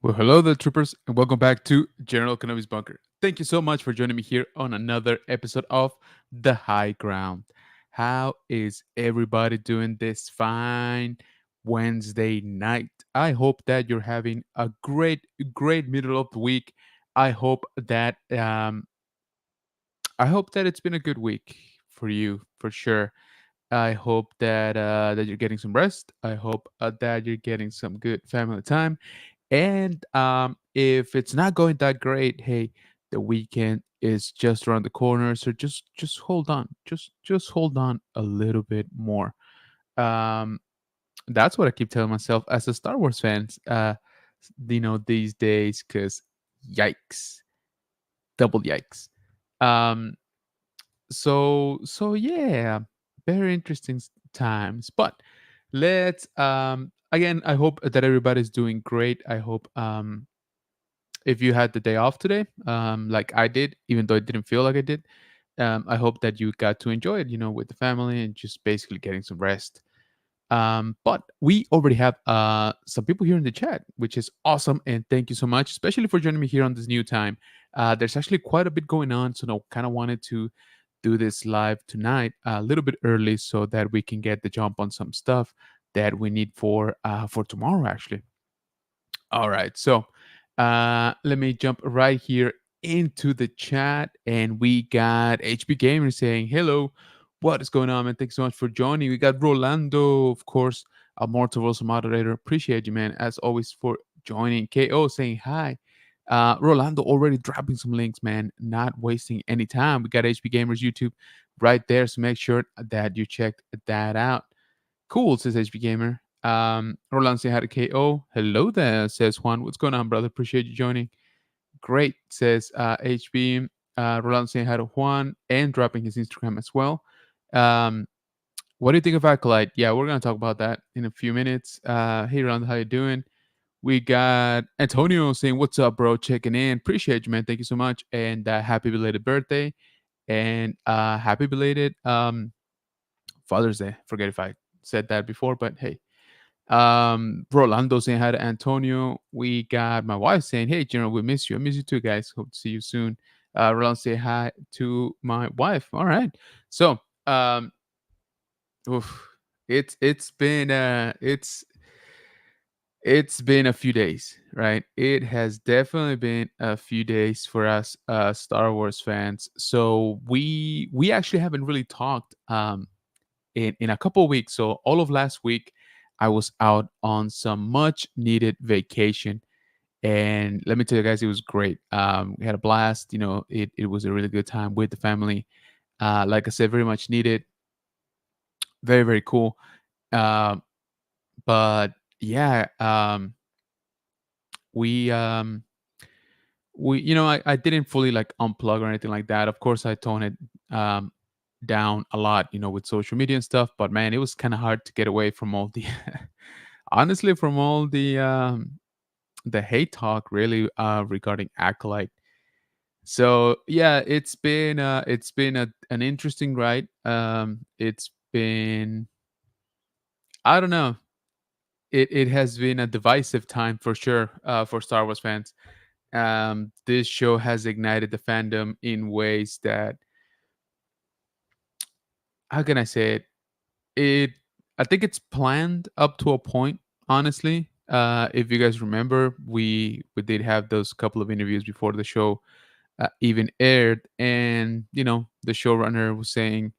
Well, hello there, troopers, and welcome back to General Kenobi's Bunker. Thank you so much for joining me here on another episode of The High Ground. How is everybody doing this fine Wednesday night? I hope that you're having a great middle of the week. I hope that it's been a good week for you for sure. I hope that you're getting some rest. I hope that you're getting some good family time. And if it's not going that great, hey, the weekend is just around the corner, so just hold on, just hold on a little bit more. Um, that's what I keep telling myself as a Star Wars fans. These days, because yikes, double yikes. Um, so yeah, very interesting times. But let's again. I hope that everybody's doing great. I hope if you had the day off today, like I did, even though it didn't feel like I did, I hope that you got to enjoy it, with the family and just basically getting some rest. But we already have some people here in the chat, which is awesome. And thank you so much, especially for joining me here on this new time. There's actually quite a bit going on. So I kind of wanted to do this live tonight a little bit early so that we can get the jump on some stuff that we need for tomorrow, actually. All right. So let me jump right here into the chat. And we got HB Gamer saying, hello, what is going on, man? Thanks so much for joining. We got Rolando, of course, a Mortal also moderator. Appreciate you, man, as always, for joining. KO saying hi. Rolando already dropping some links, man. Not wasting any time. We got HB Gamers YouTube right there. So make sure that you checked that out. Cool, says HB Gamer. Roland say hi to KO. Hello there, says Juan. What's going on, brother? Appreciate you joining. Great, says HB. Roland saying hi to Juan and dropping his Instagram as well. Um, what do you think of Acolyte? Yeah, we're gonna talk about that in a few minutes. Hey, Roland, how you doing? We got Antonio saying, "What's up, bro? Checking in. Appreciate you, man. Thank you so much, and happy belated birthday, and happy belated Father's Day. Forget if I said that before, but hey, Rolando saying hi to Antonio. We got my wife saying, hey, General, we miss you. I miss you too, guys. Hope to see you soon. Rolando say hi to my wife. All right. So, oof, it's been a few days, right? It has definitely been a few days for us Star Wars fans. So we actually haven't really talked in a couple of weeks. So all of last week, I was out on some much needed vacation, and let me tell you guys, it was great. We had a blast. It was a really good time with the family. Like I said, very much needed. Very very cool. Um, but yeah, we I didn't fully like unplug or anything like that. Of course, I toned it um, down a lot, with social media and stuff. But man, it was kind of hard to get away from all the, honestly, from all the hate talk, really, regarding Acolyte. So yeah, it's been an interesting ride. It's been, I don't know. It has been a divisive time for sure, for Star Wars fans. This show has ignited the fandom in ways that, how can I say it? It I think it's planned up to a point, honestly. If you guys remember, we did have those couple of interviews before the show even aired, and the showrunner was saying,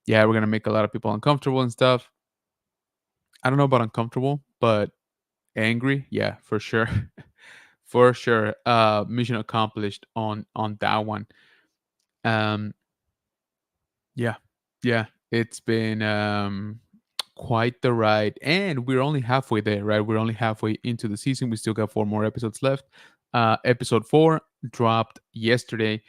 "Yeah, we're gonna make a lot of people uncomfortable and stuff." I don't know about uncomfortable, but angry, yeah, for sure, for sure. Mission accomplished on that one. Um, Yeah. Yeah. It's been quite the ride. And we're only halfway there, right? We're only halfway into the season. We still got 4 more episodes left. Episode 4 dropped yesterday.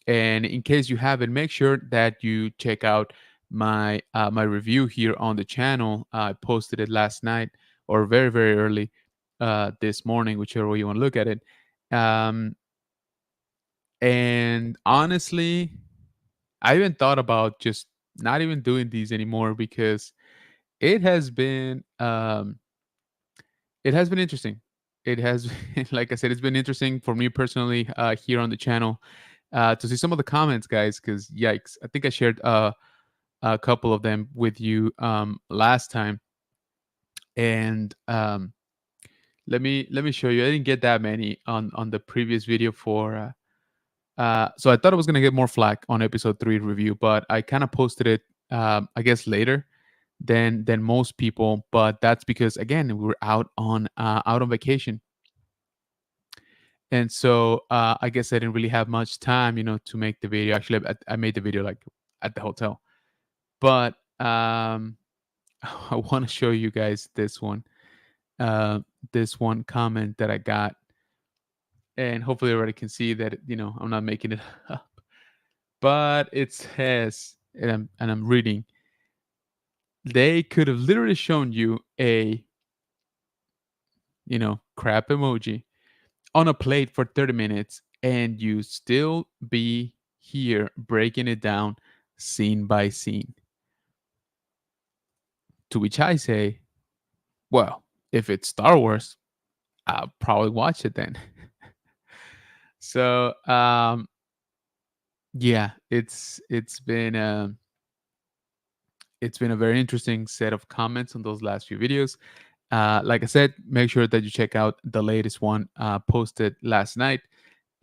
And in case you haven't, make sure that you check out my review here on the channel. I posted it last night or very, very early this morning, whichever way you want to look at it. Um, and honestly, I even thought about just not even doing these anymore because it has been um it has been interesting. it has like I said, it's been interesting for me personally here on the channel to see some of the comments, guys. Because yikes, I think I shared a couple of them with you last time, and let me show you. I didn't get that many on the previous video for. So I thought I was gonna get more flack on episode 3 review, but I kind of posted it, I guess later than most people. But that's because again we were out on vacation, and so I guess I didn't really have much time, to make the video. Actually, I made the video like at the hotel, but I want to show you guys uh, this one comment that I got, and hopefully everybody can see that I'm not making it up. But it says, and I'm reading. They could have literally shown you a crap emoji on a plate for 30 minutes, and you still be here breaking it down scene by scene. To which I say, well, if it's Star Wars, I'll probably watch it then. So yeah, it's been a very interesting set of comments on those last few videos. Like I said, make sure that you check out the latest one posted last night,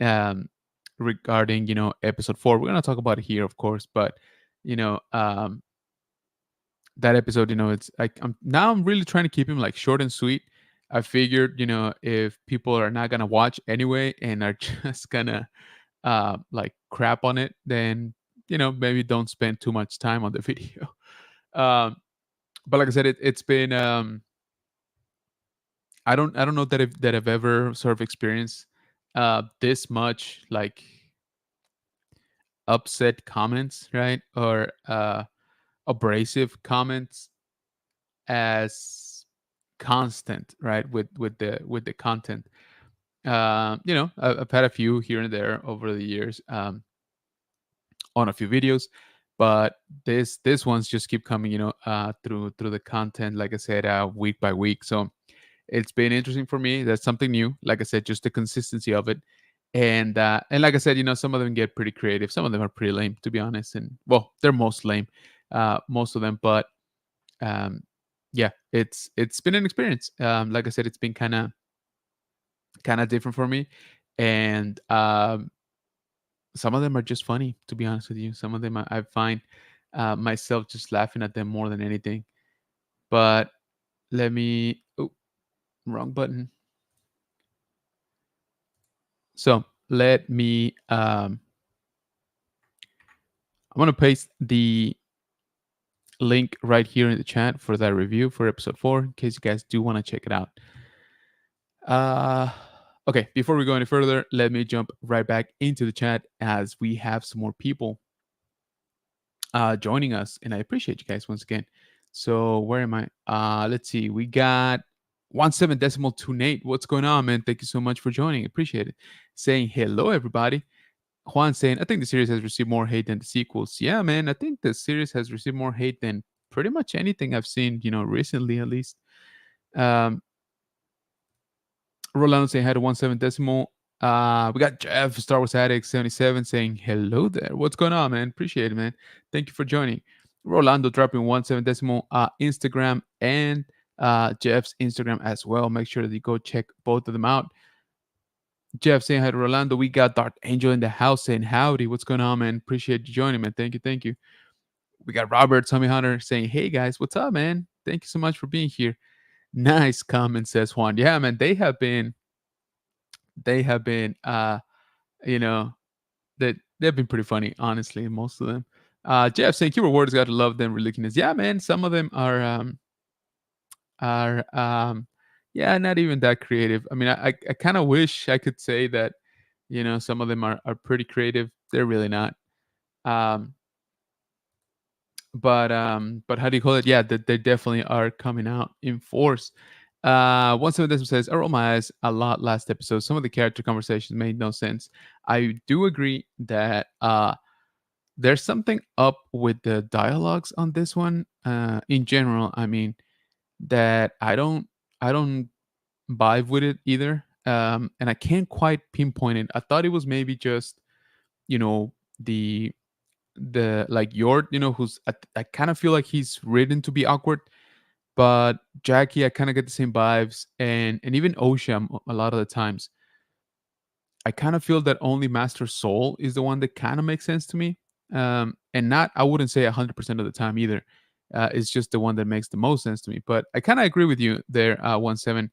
um, regarding episode 4. We're gonna talk about it here, of course, but you know um, that episode, it's like I'm really trying to keep him like short and sweet. I figured, if people are not gonna watch anyway and are just gonna like crap on it, then maybe don't spend too much time on the video. um, but like I said, it's been I don't know that I've ever sort of experienced this much like upset comments, right? Or abrasive comments as constant, right? With the content. I've had a few here and there over the years, on a few videos, but this ones just keep coming, through the content, like I said, week by week. So it's been interesting for me. That's something new. Like I said, just the consistency of it. And like I said, some of them get pretty creative. Some of them are pretty lame, to be honest. And well, they're most lame, most of them. But yeah, it's been an experience. Like I said, it's been kind of different for me, and some of them are just funny. To be honest with you, some of them I find myself just laughing at them more than anything. But let me. Oh, wrong button. So let me. I'm gonna paste the link right here in the chat for that review for episode 4, in case you guys do want to check it out. Uh, okay, before we go any further, let me jump right back into the chat as we have some more people joining us, and I appreciate you guys once again. So where am I? Let's see. We got 17.28. What's going on, man? Thank you so much for joining. Appreciate it. Saying hello, everybody. Juan saying, I think the series has received more hate than the sequels. Yeah, man, I think the series has received more hate than pretty much anything I've seen, recently at least. Um, Rolando saying hi to 17 decimal. We got Jeff, Star Wars Addict 77 saying hello there. What's going on, man? Appreciate it, man. Thank you for joining. Rolando dropping 17 decimal Instagram and Jeff's Instagram as well. Make sure that you go check both of them out. Jeff saying hi to Rolando. We got Dark Angel in the house saying howdy. What's going on, man? Appreciate you joining, man. Thank you, thank you. We got Robert Tommy Hunter saying, hey guys, what's up, man? Thank you so much for being here. Nice comment, says Juan. Yeah, man, they have been you know, they've been pretty funny, honestly, most of them. Jeff saying keyword words gotta love them ridiculous. Yeah, man, some of them are yeah, not even that creative. I mean, I kind of wish I could say that, some of them are pretty creative. They're really not. Um, but how do you call it? Yeah, they definitely are coming out in force. One seven decimal says, I rolled my eyes a lot last episode. Some of the character conversations made no sense. I do agree that there's something up with the dialogues on this one. In general, I mean, that I don't vibe with it either. And I can't quite pinpoint it. I thought it was maybe just, you know, the like Yord, who's I kind of feel like he's written to be awkward, but Jackie, I kind of get the same vibes, and even Osham a lot of the times. I kind of feel that only Master Soul is the one that kind of makes sense to me. And not, I wouldn't say 100% of the time either. It's just the one that makes the most sense to me. But I kind of agree with you there, 1-7.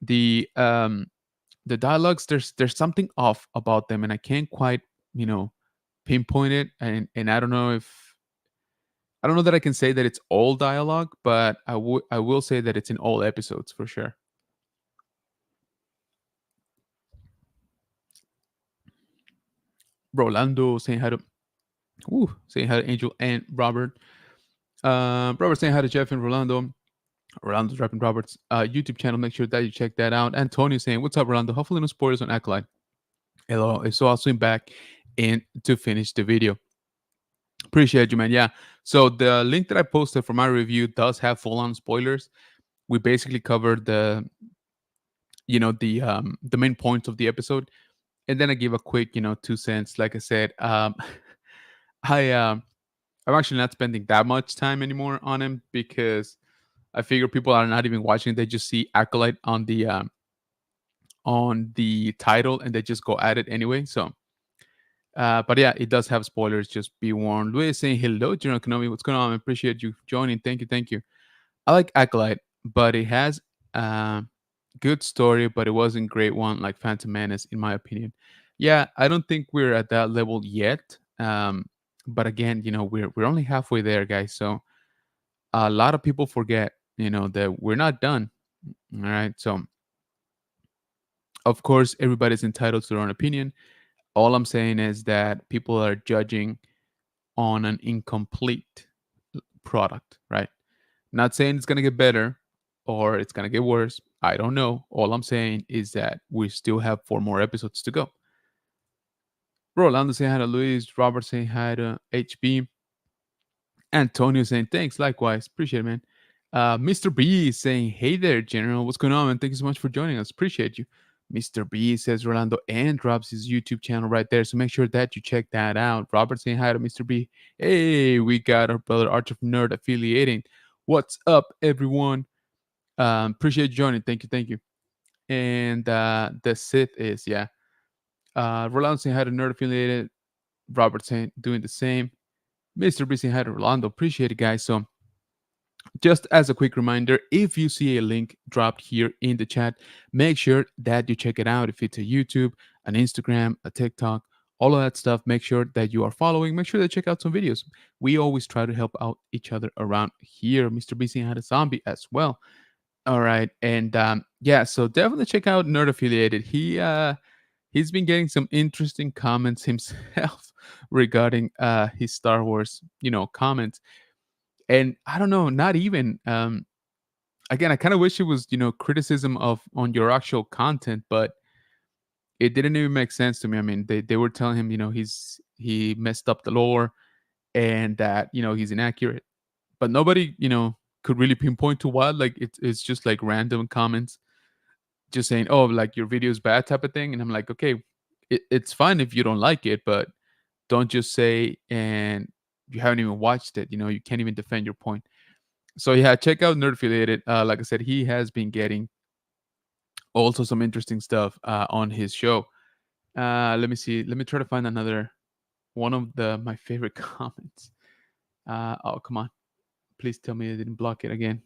The the dialogues, there's something off about them, and I can't quite, you know, pinpoint it. And I don't know that I can say that it's all dialogue, but I will say that it's in all episodes for sure. Rolando saying hi to saying hi to Angel and Robert. Robert saying hi to Jeff and Rolando. Rolando's rapping Robert's YouTube channel. Make sure that you check that out. Antonio saying, "What's up, Rolando? Hopefully no spoilers on Acolyte." Hello. So I'll swing back in to finish the video. Appreciate you, man. Yeah. So the link that I posted for my review does have full-on spoilers. We basically covered the main points of the episode, and then I give a quick 2 cents. Like I said, I I'm actually not spending that much time anymore on him because I figure people are not even watching. They just see Acolyte on the title and they just go at it anyway. So, but yeah, it does have spoilers. Just be warned. Luis saying hello, General Kenobi. What's going on? I appreciate you joining. Thank you, thank you. I like Acolyte, but it has a good story, but it wasn't great one like Phantom Menace, in my opinion. Yeah, I don't think we're at that level yet. But again, we're only halfway there, guys. So a lot of people forget, that we're not done. All right. So of course, everybody's entitled to their own opinion. All I'm saying is that people are judging on an incomplete product, right? Not saying it's going to get better or it's going to get worse. I don't know. All I'm saying is that we still have 4 more episodes to go. Rolando saying hi to Luis. Robert saying hi to HB. Antonio saying thanks. Likewise. Appreciate it, man. Mr. B saying, hey there, General. What's going on, man? Thank you so much for joining us. Appreciate you. Mr. B says Rolando and drops his YouTube channel right there. So make sure that you check that out. Robert saying hi to Mr. B. Hey, we got our brother Archer affiliating. What's up, everyone? Appreciate you joining. Thank you, thank you. And the Sith is, yeah. Rolando saying hi to Nerd affiliated. Robert saying doing the same. Mr. B saying hi to Rolando. Appreciate it, guys. So just as a quick reminder, if you see a link dropped here in the chat, make sure that you check it out. If it's a YouTube, an Instagram, a TikTok, all of that stuff, make sure that you are following. Make sure to check out some videos. We always try to help out each other around here. Mr. BC had a zombie as well. All right. And yeah, so definitely check out Nerd Affiliated. He's been getting some interesting comments himself regarding his Star Wars, comments. And I don't know, not even again, I kind of wish it was, criticism of on your actual content, but it didn't even make sense to me. I mean, they were telling him, he messed up the lore and that, he's inaccurate. But nobody, could really pinpoint to what. Like it's just like random comments just saying, "Oh, like your video is bad" type of thing. And I'm like, "Okay, it's fine if you don't like it, but don't just say and you haven't even watched it, you can't even defend your point." So yeah, check out Nerd Affiliated. Like I said, he has been getting also some interesting stuff on his show. Let me see. Let me try to find another one of my favorite comments. Oh, come on. Please tell me I didn't block it again.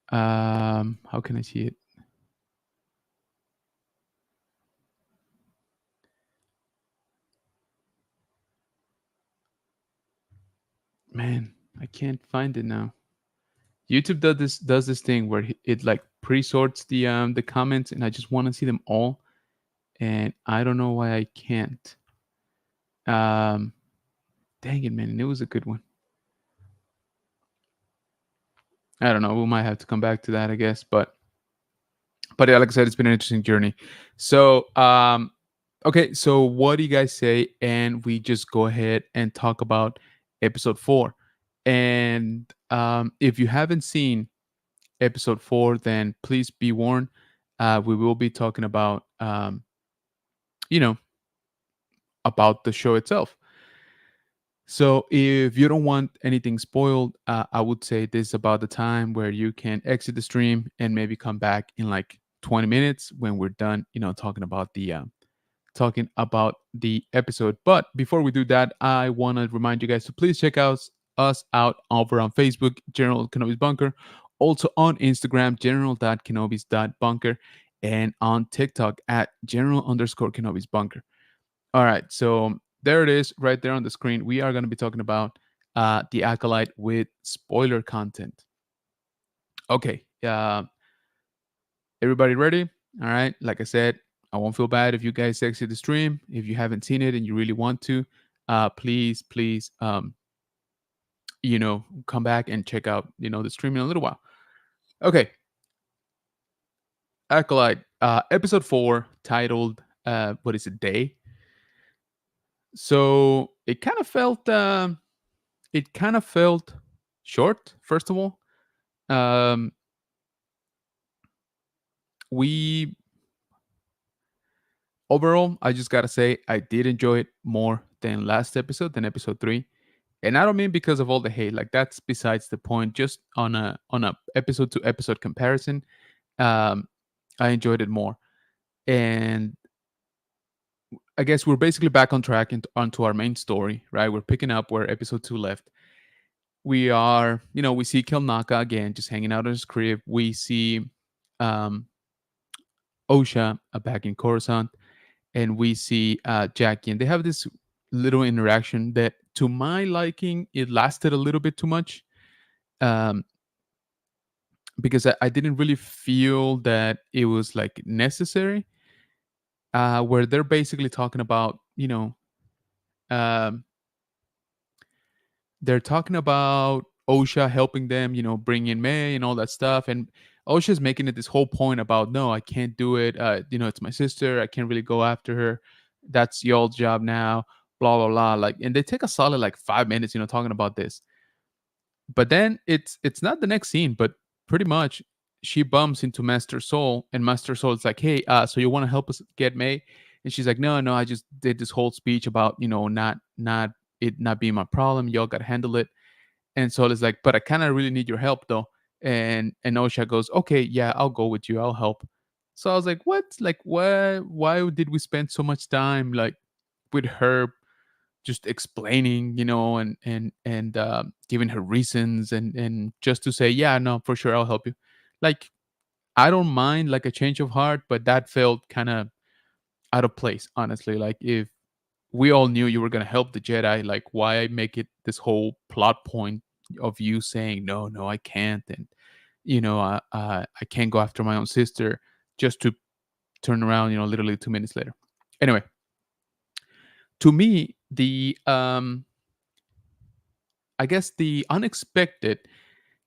How can I see it? Man, I can't find it now. YouTube does this thing where it like pre-sorts the comments, and I just want to see them all, and I don't know why I can't. Um, Dang it, man! It was a good one. I don't know. We might have to come back to that, I guess. But yeah, like I said, it's been an interesting journey. So okay, so what do you guys say? And we just go ahead and talk about episode 4. And if you haven't seen episode 4, then please be warned. We will be talking you know, about the show itself. So if you don't want anything spoiled, I would say this is about the time where you can exit the stream and maybe come back in like 20 minutes when we're done, talking about the episode. But before we do that, I want to remind you guys to please check out us out over on Facebook, General Kenobi's Bunker, also on Instagram, general.kenobis.bunker, and on TikTok at general_Kenobi's Bunker. All right, so there it is right there on the screen. We are going to be talking about the Acolyte with spoiler content. Okay, everybody ready? All right, like I said, I won't feel bad if you guys exit the stream. If you haven't seen it and you really want to, please, come back and check out, the stream in a little while. Okay, Acolyte, episode 4, titled, what is it, Day? So it kind of felt short. First of all, um, we overall, I just gotta say, I did enjoy it more than last episode, than episode 3. And I don't mean because of all the hate. Like that's besides the point. Just on a episode to episode comparison, um, I enjoyed it more. And I guess we're basically back on track onto our main story, right? We're picking up where episode 2 left. We are, we see Kilnaka again, just hanging out in his crib. We see um, Osha back in Coruscant, and we see Jackie, and they have this little interaction that, to my liking, it lasted a little bit too much, um, because I didn't really feel that it was like necessary. Where they're basically talking about, um, they're talking about Osha helping them, bring in May and all that stuff. And Osha's making it this whole point about, no, I can't do it. It's my sister. I can't really go after her. That's y'all's job now. Blah blah blah. Like, and they take a solid like 5 minutes, talking about this. But then it's not the next scene, but pretty much she bumps into Master Soul, and Master Soul is like, hey, so you want to help us get May? And she's like, no, I just did this whole speech about, not it not being my problem. Y'all gotta handle it. And Soul is like, but I kind of really need your help though. And Osha goes, okay, yeah, I'll go with you. I'll help. So I was like, what? Like, why did we spend so much time like with her just explaining, and giving her reasons, and just to say, yeah, no, for sure, I'll help you. Like, I don't mind like a change of heart, but that felt kind of out of place, honestly. Like, if we all knew you were going to help the Jedi, like, why make it this whole plot point of you saying, no, I can't, and I can't go after my own sister, just to turn around, literally 2 minutes later. Anyway, to me, I guess the unexpected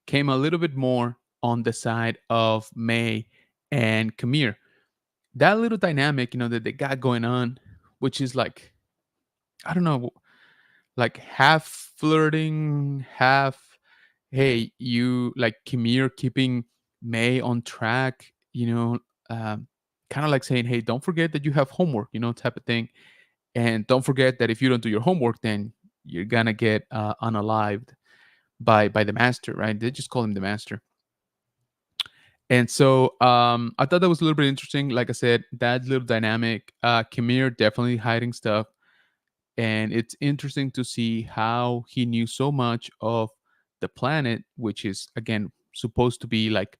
came a little bit more on the side of May and Kamir. That little dynamic, that they got going on, which is like, I don't know, like half flirting, half, hey, you like Kamir keeping May on track, kind of like saying, hey, don't forget that you have homework, type of thing. And don't forget that if you don't do your homework, then you're gonna get unalived by the master, right? They just call him the master. And so I thought that was a little bit interesting. Like I said, that little dynamic, Kamir definitely hiding stuff. And it's interesting to see how he knew so much of the planet, which is, again, supposed to be like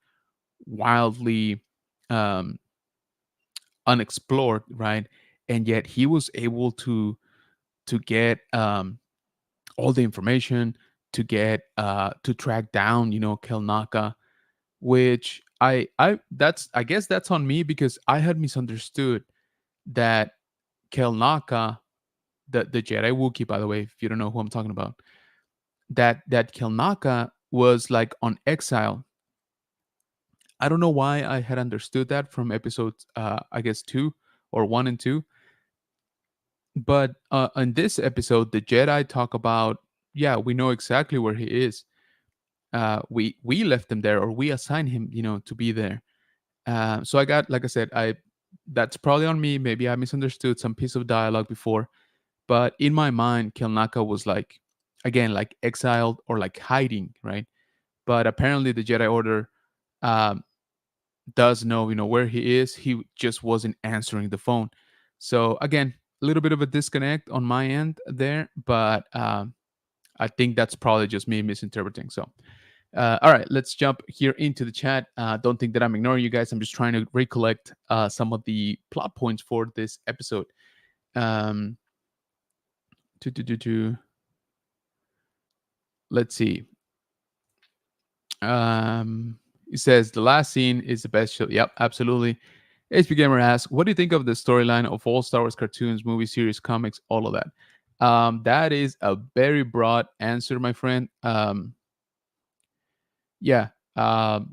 wildly um, unexplored, right? And yet he was able to get all the information, to track down, Kelnaka, which I guess that's on me, because I had misunderstood that Kelnaka, the Jedi Wookiee, by the way, if you don't know who I'm talking about, that Kelnaka was like on exile. I don't know why I had understood that from episodes, I guess 2 or 1 and 2. But in this episode, the Jedi talk about, yeah, we know exactly where he is. we left him there, or we assigned him, to be there. So I got, like I said, I that's probably on me. Maybe I misunderstood some piece of dialogue before, but in my mind, Kelnaka was like, again, like exiled or like hiding, right? But apparently, the Jedi Order um, does know, where he is. He just wasn't answering the phone. So again, a little bit of a disconnect on my end there, but I think that's probably just me misinterpreting. So, all right, let's jump here into the chat. Don't think that I'm ignoring you guys. I'm just trying to recollect some of the plot points for this episode. Um, let's see. It says the last scene is the best show. Yep, absolutely. HP Gamer asks, "What do you think of the storyline of all Star Wars cartoons, movie series, comics, all of that?" That is a very broad answer, my friend. Yeah. The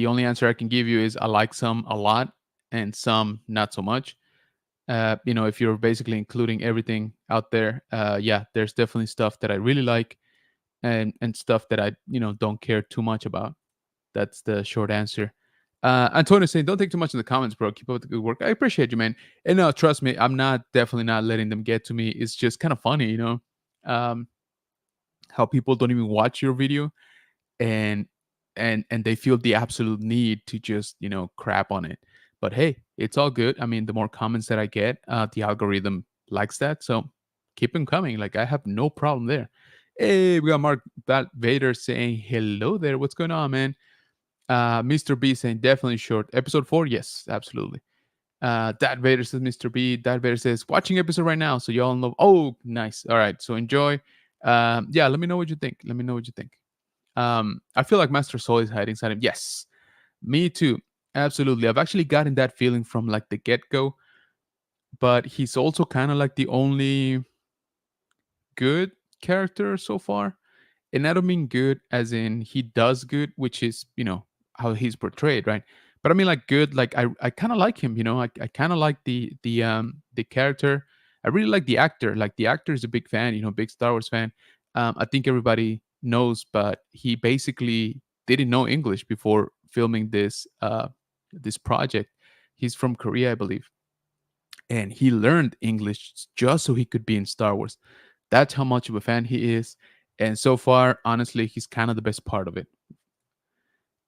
only answer I can give you is I like some a lot and some not so much. If you're basically including everything out there, yeah, there's definitely stuff that I really like, and stuff that I don't care too much about. That's the short answer. Antonio saying, "Don't take too much in the comments, bro. Keep up the good work." I appreciate you, man. And no, trust me, I'm not definitely not letting them get to me. It's just kind of funny, um, how people don't even watch your video, and and they feel the absolute need to just crap on it. But hey, it's all good. I mean, the more comments that I get, the algorithm likes that, so keep them coming. Like, I have no problem there. Hey, we got Mark Vader saying hello there. What's going on, man? Mr. B saying definitely short. Episode 4, yes, absolutely. Dad Vader says Mr. B. Dad Vader says watching episode right now, so y'all know. Oh, nice. All right, so enjoy. Yeah, let me know what you think. Let me know what you think. I feel like Master Soul is hiding inside him. Yes, me too. Absolutely. I've actually gotten that feeling from like the get go, but he's also kind of like the only good character so far. And I don't mean good as in he does good, which is, how he's portrayed, right? But I mean like good, like I kind of like him, I kind of like the character. I really like the actor. Like the actor is a big fan, big Star Wars fan. I think everybody knows, but he basically didn't know English before filming this project. He's from Korea, I believe, and he learned English just so he could be in Star Wars. That's how much of a fan he is. And so far, honestly, he's kind of the best part of it.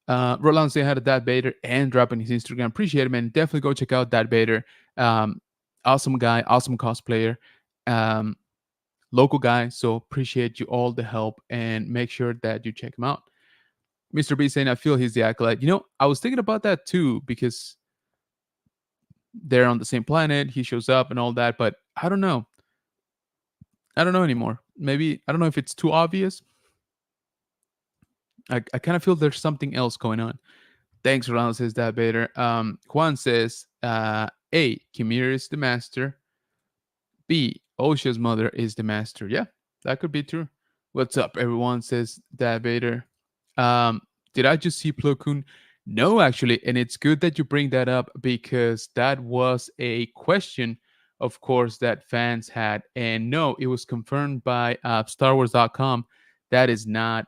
Roland saying hi to Dad Bader and dropping his Instagram. Appreciate it, man. Definitely go check out Dad Bader. Um, awesome guy, awesome cosplayer, um, local guy. So appreciate you all the help and make sure that you check him out. Mr. B saying, I feel he's the acolyte. I was thinking about that too because they're on the same planet. He shows up and all that, but I don't know. I don't know anymore. Maybe I don't know if it's too obvious. I kind of feel there's something else going on. Thanks, Ronald, says that better. Juan says, A, Kimir is the master. B, Osha's mother is the master. Yeah, that could be true. What's up, everyone, says that Vader. Um, did I just see Plo Koon? No, actually. And it's good that you bring that up because that was a question, of course, that fans had. And no, it was confirmed by StarWars.com. That is not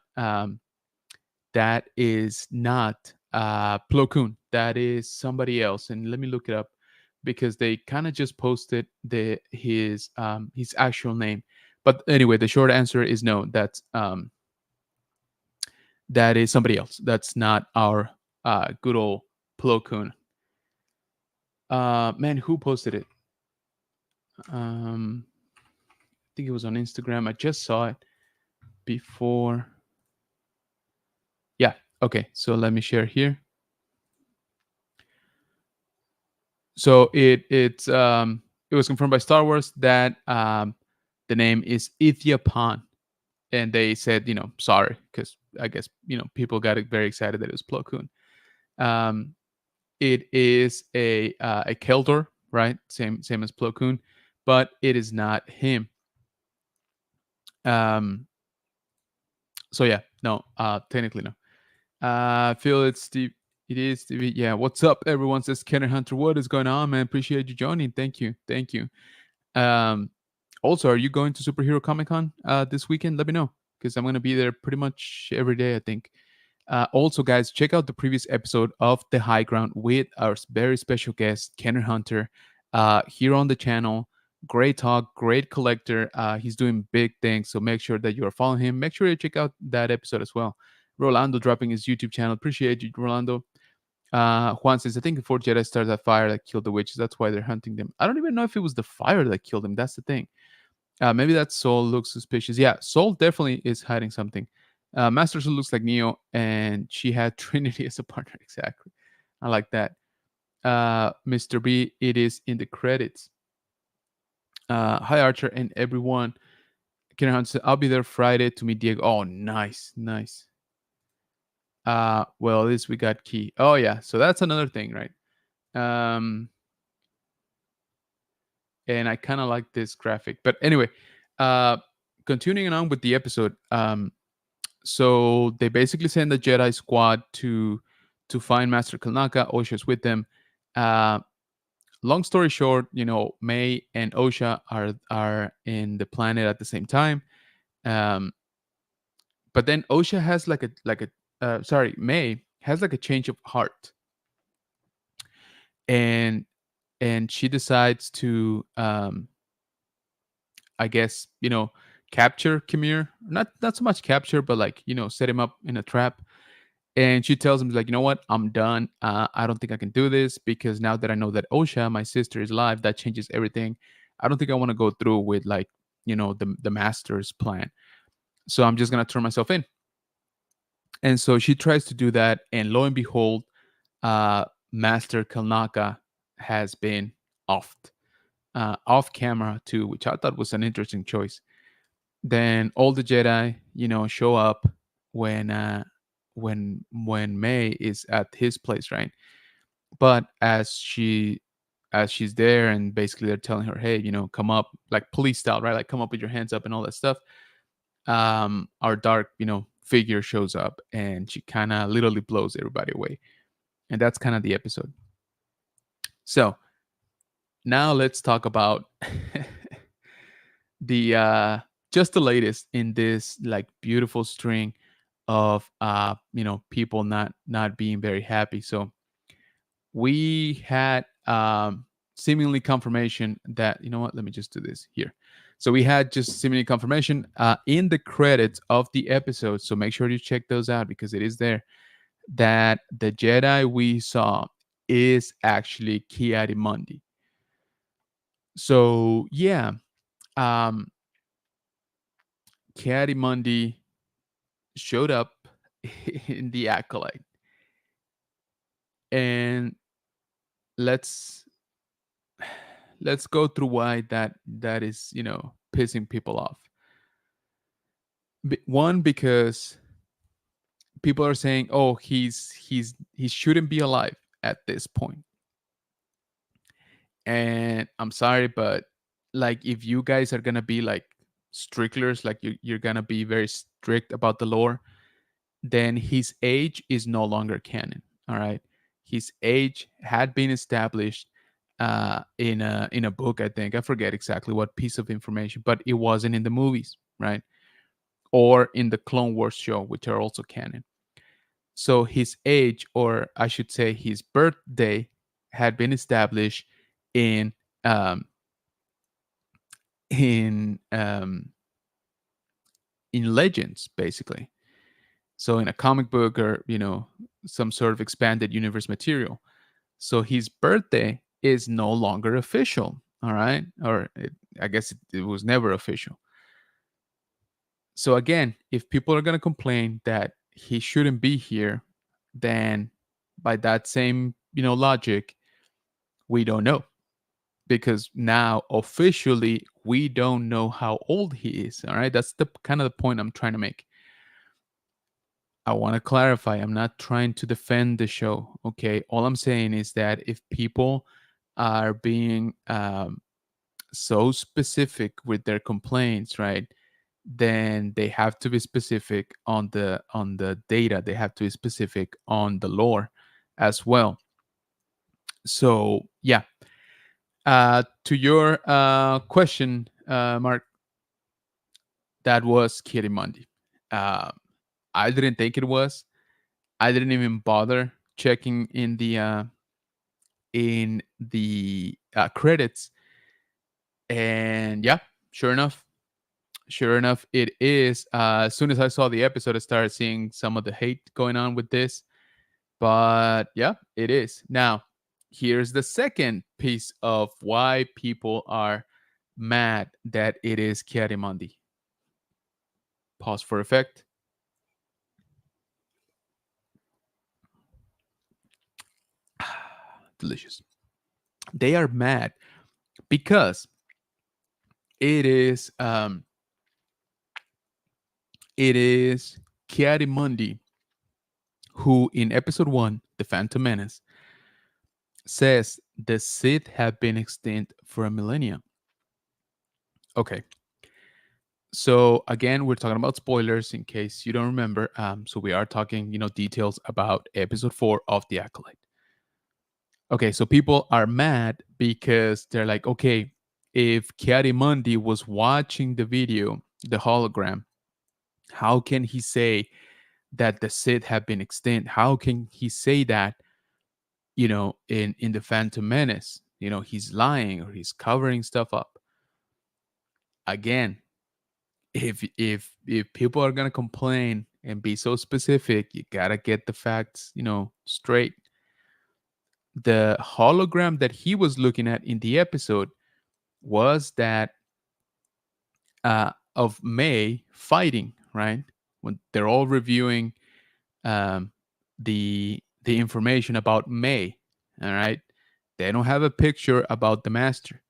Plo Koon. That is somebody else. And let me look it up because they kind of just posted his actual name. But anyway, the short answer is no. That is somebody else. That's not our good old Plo Koon. Man, who posted it? I think it was on Instagram. I just saw it before. Yeah. Okay. So let me share here. So it was confirmed by Star Wars that the name is Ithia Pan, and they said sorry because I guess people got very excited that it was Plo Koon. It is a Keldor, right? Same as Plo Koon, but it is not him. So yeah, no, technically no. Phil, it's Steve. It is Stevie. Yeah, what's up, everyone? Says Kenner Hunter. What is going on, man? Appreciate you joining. Thank you, thank you. Also, are you going to Superhero Comic Con this weekend? Let me know. because I'm gonna be there pretty much every day, I think. Also, guys, check out the previous episode of The High Ground with our very special guest, Kenner Hunter, here on the channel. Great talk, great collector. He's doing big things, so make sure that you are following him. Make sure you check out that episode as well. Rolando dropping his YouTube channel. Appreciate you, Rolando. Juan says, I think the fourth Jedi started that fire that killed the witches. That's why they're hunting them. I don't even know if it was the fire that killed them. That's the thing. Maybe that Soul looks suspicious. Yeah, Soul definitely is hiding something. Master Soul looks like Neo, and she had Trinity as a partner. Exactly. I like that. Mr. B, it is in the credits. Hi, Archer, and everyone. Karen Hunt said, I'll be there Friday to meet Diego. Oh, nice, nice. Well, at least we got Key. Oh, yeah. So that's another thing, right? And I kind of like this graphic. But anyway, continuing on with the episode. So they basically send the Jedi squad to find Master Kalnaka. Osha's with them. Long story short, May and Osha are in the planet at the same time. But then Osha has May has like a change of heart, and she decides to I guess capture Kimir. Not so much capture, but like set him up in a trap. And she tells him like, you know what, I'm done. I don't think I can do this because now that I know that Osha, my sister, is alive, that changes everything. I don't think I want to go through with like the master's plan. So I'm just gonna turn myself in. And so she tries to do that, and lo and behold, Master Kalnaka has been offed, off camera too, which I thought was an interesting choice. Then all the Jedi, show up when when May is at his place, right? But as she's there, and basically they're telling her, hey, come up, like police style, right? Like come up with your hands up and all that stuff. Our dark, figure shows up, and she kind of literally blows everybody away, and that's kind of the episode. So now let's talk about the just the latest in this like beautiful string of people not being very happy. So we had seemingly confirmation that, you know what, let me just do this here. So we had just seemingly confirmation in the credits of the episode, so make sure you check those out because it is there, that the Jedi we saw is actually Ki-Adi-Mundi. So yeah, um Ki-Adi-Mundi showed up in the Acolyte, and let's go through why that is pissing people off. One, because people are saying, oh, he shouldn't be alive at this point. And I'm sorry, but like if you guys are gonna be like strictlers, like you're gonna be very strict about the lore, then his age is no longer canon. All right, his age had been established in a book. I think I forget exactly what piece of information, but it wasn't in the movies, right? Or in the Clone Wars show, which are also canon. So his age, or I should say his birthday, had been established in um, in um, in legends, basically. So in a comic book, or some sort of expanded universe material. So his birthday is no longer official. All right, or I guess it was never official. So again, if people are going to complain that he shouldn't be here, then by that same logic, we don't know, because now officially we don't know how old he is. All right, that's the kind of the point I'm trying to make. I want to clarify, I'm not trying to defend the show. Okay, all I'm saying is that if people are being so specific with their complaints, right, then they have to be specific on the data. They have to be specific on the lore as well. So yeah, to your question, Mark, that was Kitty Mundi. Uh, I didn't think it was. I didn't even bother checking in the credits, and yeah, sure enough, it is. As soon as I saw the episode, I started seeing some of the hate going on with this. But yeah, it is. Now, here's the second piece of why people are mad that it is Chiarimondi. Pause for effect. Delicious. They are mad because it is it is Chiarimondi who in episode 1, The Phantom Menace, says the Sith have been extinct for a millennia. Okay, so again, we're talking about spoilers in case you don't remember. So we are talking, details about episode 4 of The Acolyte. Okay, so people are mad because they're like, okay, if Chiarimondi was watching the video, the hologram, how can he say that the Sith have been extinct? How can he say that, in the Phantom Menace? He's lying or he's covering stuff up. Again, if people are gonna complain and be so specific, you gotta get the facts, straight. The hologram that he was looking at in the episode was that of May fighting, right? When they're all reviewing um, the information about May, all right? They don't have a picture about the master.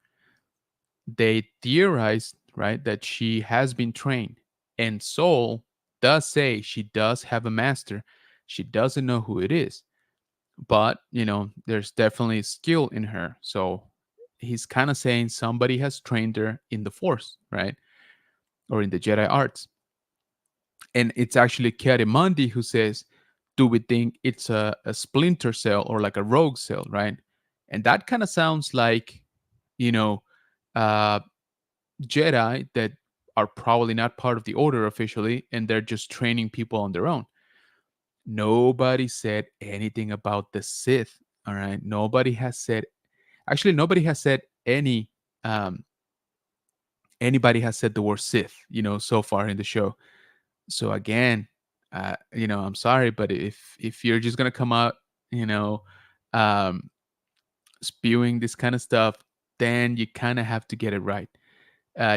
They theorized, right, that she has been trained, and Soul does say she does have a master. She doesn't know who it is, but there's definitely skill in her. So he's kind of saying somebody has trained her in the Force, right, or in the Jedi arts. And it's actually Chiarimondi who says, "Do we think it's a splinter cell or like a rogue cell, right?" And that kind of sounds like, you know, uh, Jedi that are probably not part of the order officially, and they're just training people on their own. Nobody said anything about the Sith. All right. Nobody has said um, anybody has said the word Sith, so far in the show. So again, I'm sorry, but if you're just gonna come out, you know, um, spewing this kind of stuff, then you kind of have to get it right.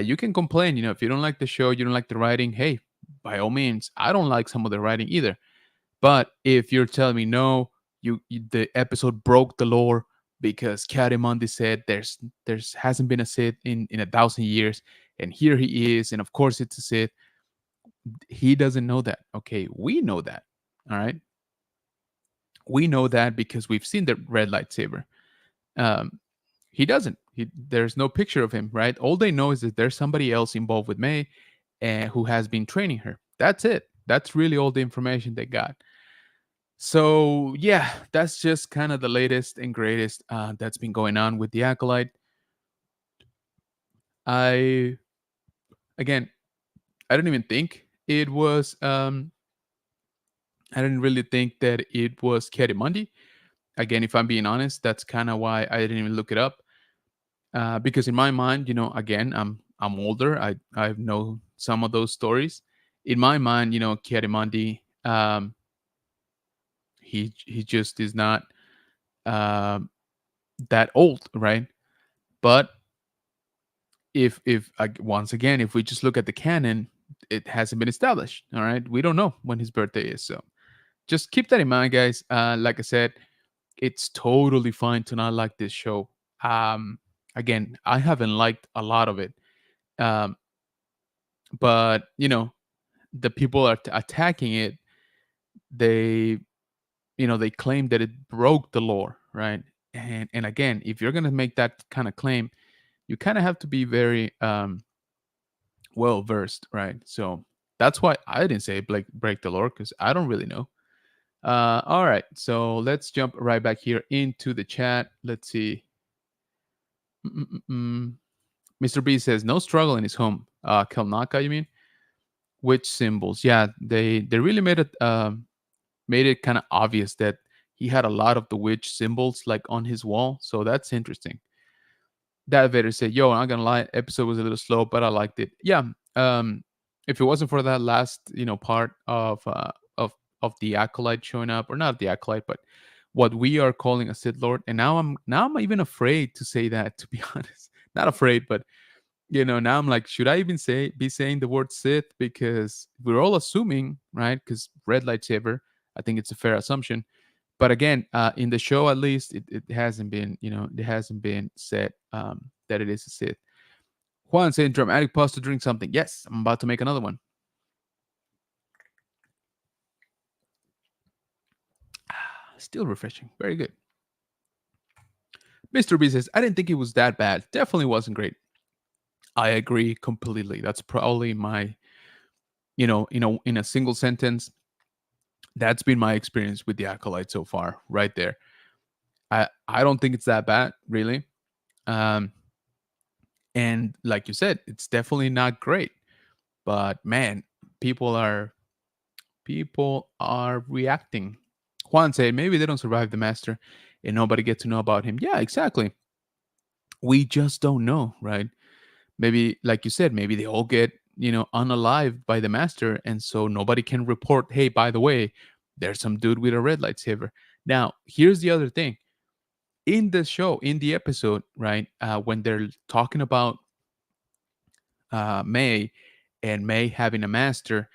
You can complain, if you don't like the show, you don't like the writing. Hey, by all means, I don't like some of the writing either. But if you're telling me no, the episode broke the lore because Chiarimondi said there's hasn't been a Sith in 1,000 years, and here he is, and of course it's a Sith. He doesn't know that. Okay, we know that. All right, we know that because we've seen the red lightsaber. Um, he doesn't. There's no picture of him, right? All they know is that there's somebody else involved with May, who has been training her. That's it. That's really all the information they got. So yeah, that's just kind of the latest and greatest that's been going on with the Acolyte. I again, I didn't even think it was. I didn't really think that it was Chiarimondi. Again, if I'm being honest, that's kind of why I didn't even look it up. Because in my mind, again, I'm older. I know some of those stories. In my mind, Chiarimondi, he just is not um, that old, right? But if once again, if we just look at the canon, it hasn't been established. All right, we don't know when his birthday is, so just keep that in mind, guys. Like I said, it's totally fine to not like this show. Again, I haven't liked a lot of it, um, but the people are attacking it. They they claim that it broke the lore, right? And again, if you're gonna make that kind of claim, you kind of have to be very well versed, right? So that's why I didn't say break the lore because I don't really know. All right, so let's jump right back here into the chat. Let's see. Mm-mm-mm. Mr. B says no struggle in his home. Kelnaka, you mean? Witch symbols. Yeah, they really made it kind of obvious that he had a lot of the witch symbols like on his wall. So that's interesting. That Vader said, "Yo, I'm not gonna lie, episode was a little slow, but I liked it." Yeah. Um, if it wasn't for that last, part of the acolyte showing up, or not the acolyte, but what we are calling a Sith Lord, and now I'm even afraid to say that. To be honest, not afraid, but now I'm like, should I even be saying the word Sith? Because we're all assuming, right? Because red lightsaber, I think it's a fair assumption. But again, in the show, at least, it hasn't been, it hasn't been said that it is a Sith. Juan saying dramatic pause to drink something. Yes, I'm about to make another one. Still refreshing. Very good. Mr. B says, I didn't think it was that bad. Definitely wasn't great. I agree completely. That's probably my, in a single sentence, that's been my experience with the Acolyte so far, right there. I don't think it's that bad, really. Um, and like you said, it's definitely not great. But man, people are people are reacting. Juan said maybe they don't survive the master and nobody gets to know about him. Yeah, exactly. We just don't know, right? Maybe, like you said, maybe they all get, unalived by the master, and so nobody can report, hey, by the way, there's some dude with a red lightsaber. Now, here's the other thing. In the show, in the episode, right, when they're talking about May and May having a master,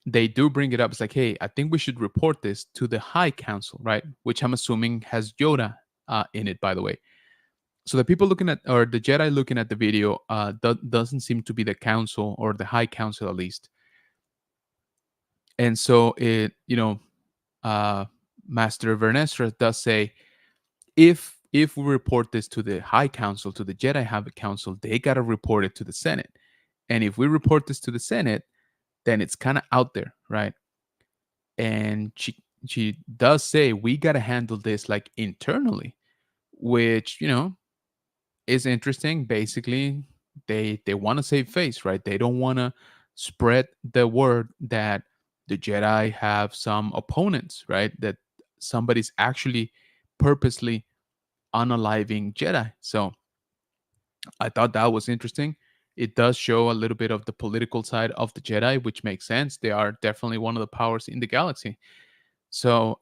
they do bring it up. It's like, hey, I think we should report this to the High Council, right? Which I'm assuming has Yoda in it, by the way. So the people looking at, or the Jedi looking at the video, doesn't seem to be the Council or the High Council, at least. And so uh, Master Vernestra does say, if we report this to the High Council, to the Jedi High Council, they gotta report it to the Senate. And if we report this to the Senate, then it's kind of out there, right? And she does say we got to handle this like internally, which is interesting. Basically, they want to save face, right? They don't want to spread the word that the Jedi have some opponents, right? That somebody's actually purposely unaliving Jedi. So I thought that was interesting. It does show a little bit of the political side of the Jedi, which makes sense. They are definitely one of the powers in the galaxy. So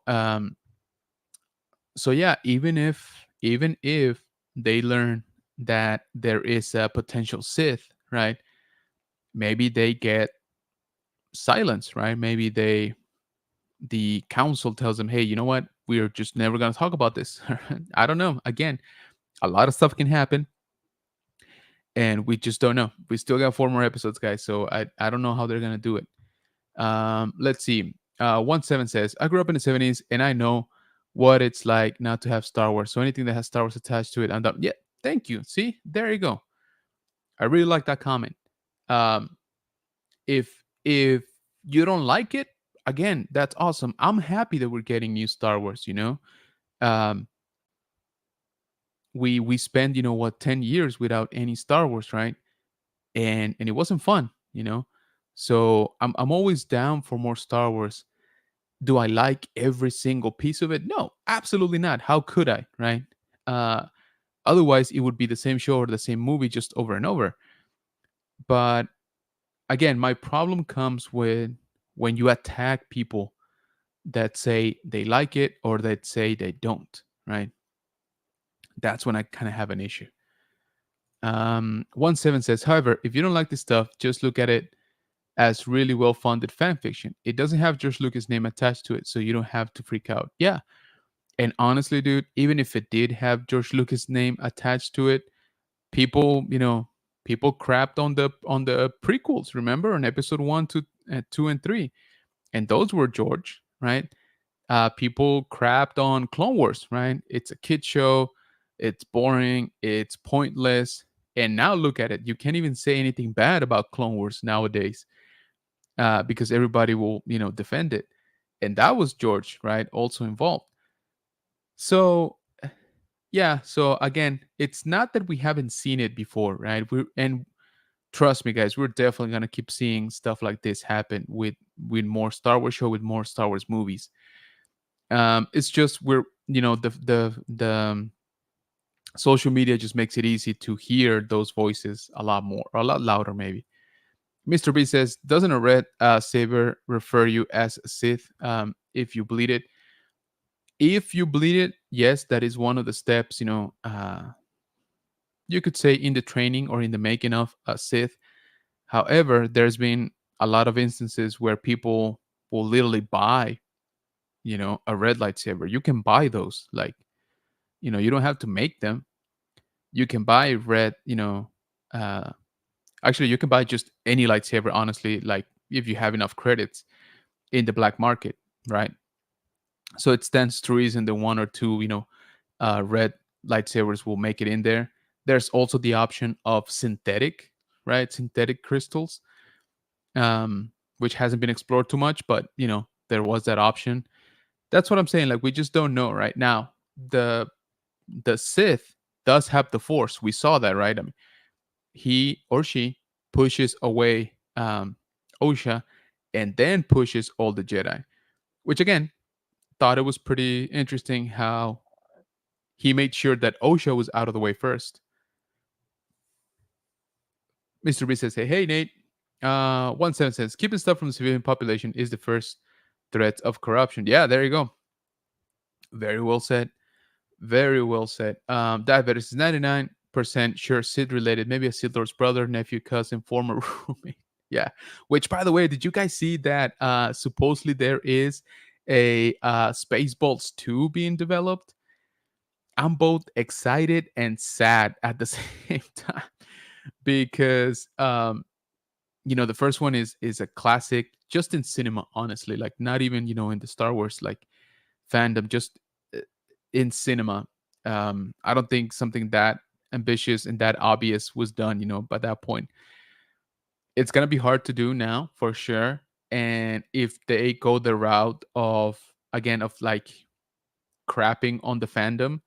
yeah, even if they learn that there is a potential Sith, right? Maybe they get silence, right? Maybe the council tells them, hey, you know what? We're just never gonna talk about this. I don't know. Again, a lot of stuff can happen, and we just don't know. We still got 4 more episodes, guys. So I don't know how they're gonna do it. Let's see. 17 says, I grew up in the 70s and I know what it's like not to have Star Wars. So anything that has Star Wars attached to it, I'm done. Yeah, thank you. See, there you go. I really like that comment. Um, if you don't like it, again, that's awesome. I'm happy that we're getting new Star Wars, Um, we spend, 10 years without any Star Wars, right? And it wasn't fun. So I'm always down for more Star Wars. Do I like every single piece of it? No, absolutely not. How could I, right? Uh, Otherwise, it would be the same show or the same movie just over and over. But again, my problem comes with when you attack people that say they like it or that say they don't, right? That's when I kind of have an issue. 17 says, however, if you don't like this stuff, just look at it as really well funded fan fiction. It doesn't have George Lucas' name attached to it, so you don't have to freak out. Yeah, and honestly, dude, even if it did have George Lucas' name attached to it, people, people crapped on the prequels. Remember, on episode 1, 2, 2, and 3, and those were George, right? People crapped on Clone Wars, right? It's a kid show. It's boring. It's pointless. And now look at it. You can't even say anything bad about Clone Wars nowadays because everybody will, defend it. And that was George, right? Also involved. So yeah, so again, it's not that we haven't seen it before, right? And trust me, guys, we're definitely gonna keep seeing stuff like this happen with more Star Wars show, with more Star Wars movies. It's just we're the social media just makes it easy to hear those voices a lot more, or a lot louder, maybe. Mr. B says, doesn't a red saber refer you as a Sith if you bleed it? If you bleed it, yes, that is one of the steps, you could say in the training or in the making of a Sith. However, there's been a lot of instances where people will literally buy, a red lightsaber. You can buy those. Like, you don't have to make them. You can buy red, uh, actually, you can buy just any lightsaber, honestly, like if you have enough credits in the black market, right? So it stands to reason the one or two, red lightsabers will make it in there. There's also the option of synthetic, right? Synthetic crystals, which hasn't been explored too much, but there was that option. That's what I'm saying. Like we just don't know right now. The Sith does have the Force. We saw that, right? I mean, he or she pushes away Osha, and then pushes all the Jedi. Which again, thought it was pretty interesting how he made sure that Osha was out of the way first. Mr. B says, hey Nate, 17 says, keeping stuff from the civilian population is the first threat of corruption. Yeah, there you go. Very well said. Very well said. Diabetes is 99% sure Sid related. Maybe a Sid Lord's brother, nephew, cousin, former roommate. Yeah. Which, by the way, did you guys see that supposedly there is a Spaceballs 2 being developed? I'm both excited and sad at the same time because the first one is a classic just in cinema, honestly, like not even in the Star Wars like fandom, just uh, in cinema. I don't think something that ambitious and that obvious was done, by that point. It's gonna be hard to do now for sure. And if they go the route of again of like crapping on the fandom,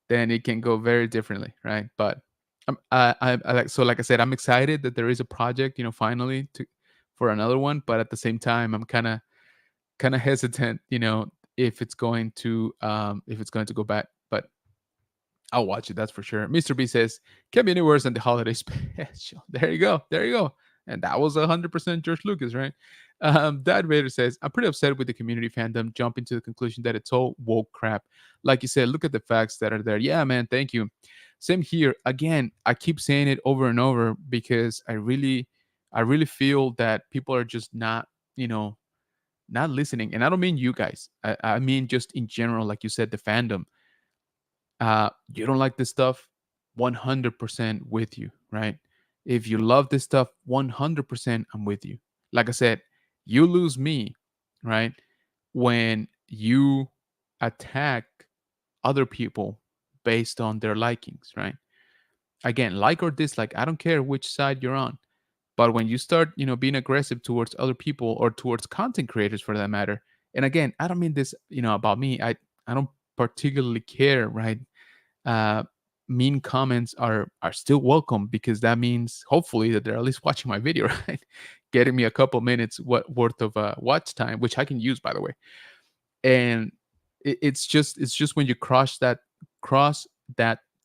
then it can go very differently, right? But I like so like I said, I'm excited that there is a project, finally to for another one. But at the same time, I'm kind of hesitant, if it's going to go back. But I'll watch it, that's for sure. Mr. B says, can't be any worse than the holiday special. There you go. There you go. And that was 100% George Lucas, right? Dad Vader says, I'm pretty upset with the community fandom jumping to the conclusion that it's all woke crap. Like you said, look at the facts that are there. Yeah, man, thank you. Same here. Again, I keep saying it over and over because I really feel that people are just not listening. And I don't mean you guys. I mean just in general, like you said, the fandom. You don't like this stuff, 100% with you, right? If you love this stuff, 100% I'm with you. Like I said, you lose me, right? When you attack other people based on their likings, right? Again, like or dislike, I don't care which side you're on. But when you start, being aggressive towards other people or towards content creators for that matter, and again, I don't mean this, about me. I don't particularly care, right? uh, mean comments are still welcome because that means hopefully that they're at least watching my video, right? Getting me a couple minutes worth of watch time, which I can use, by the way. And it's just when you cross that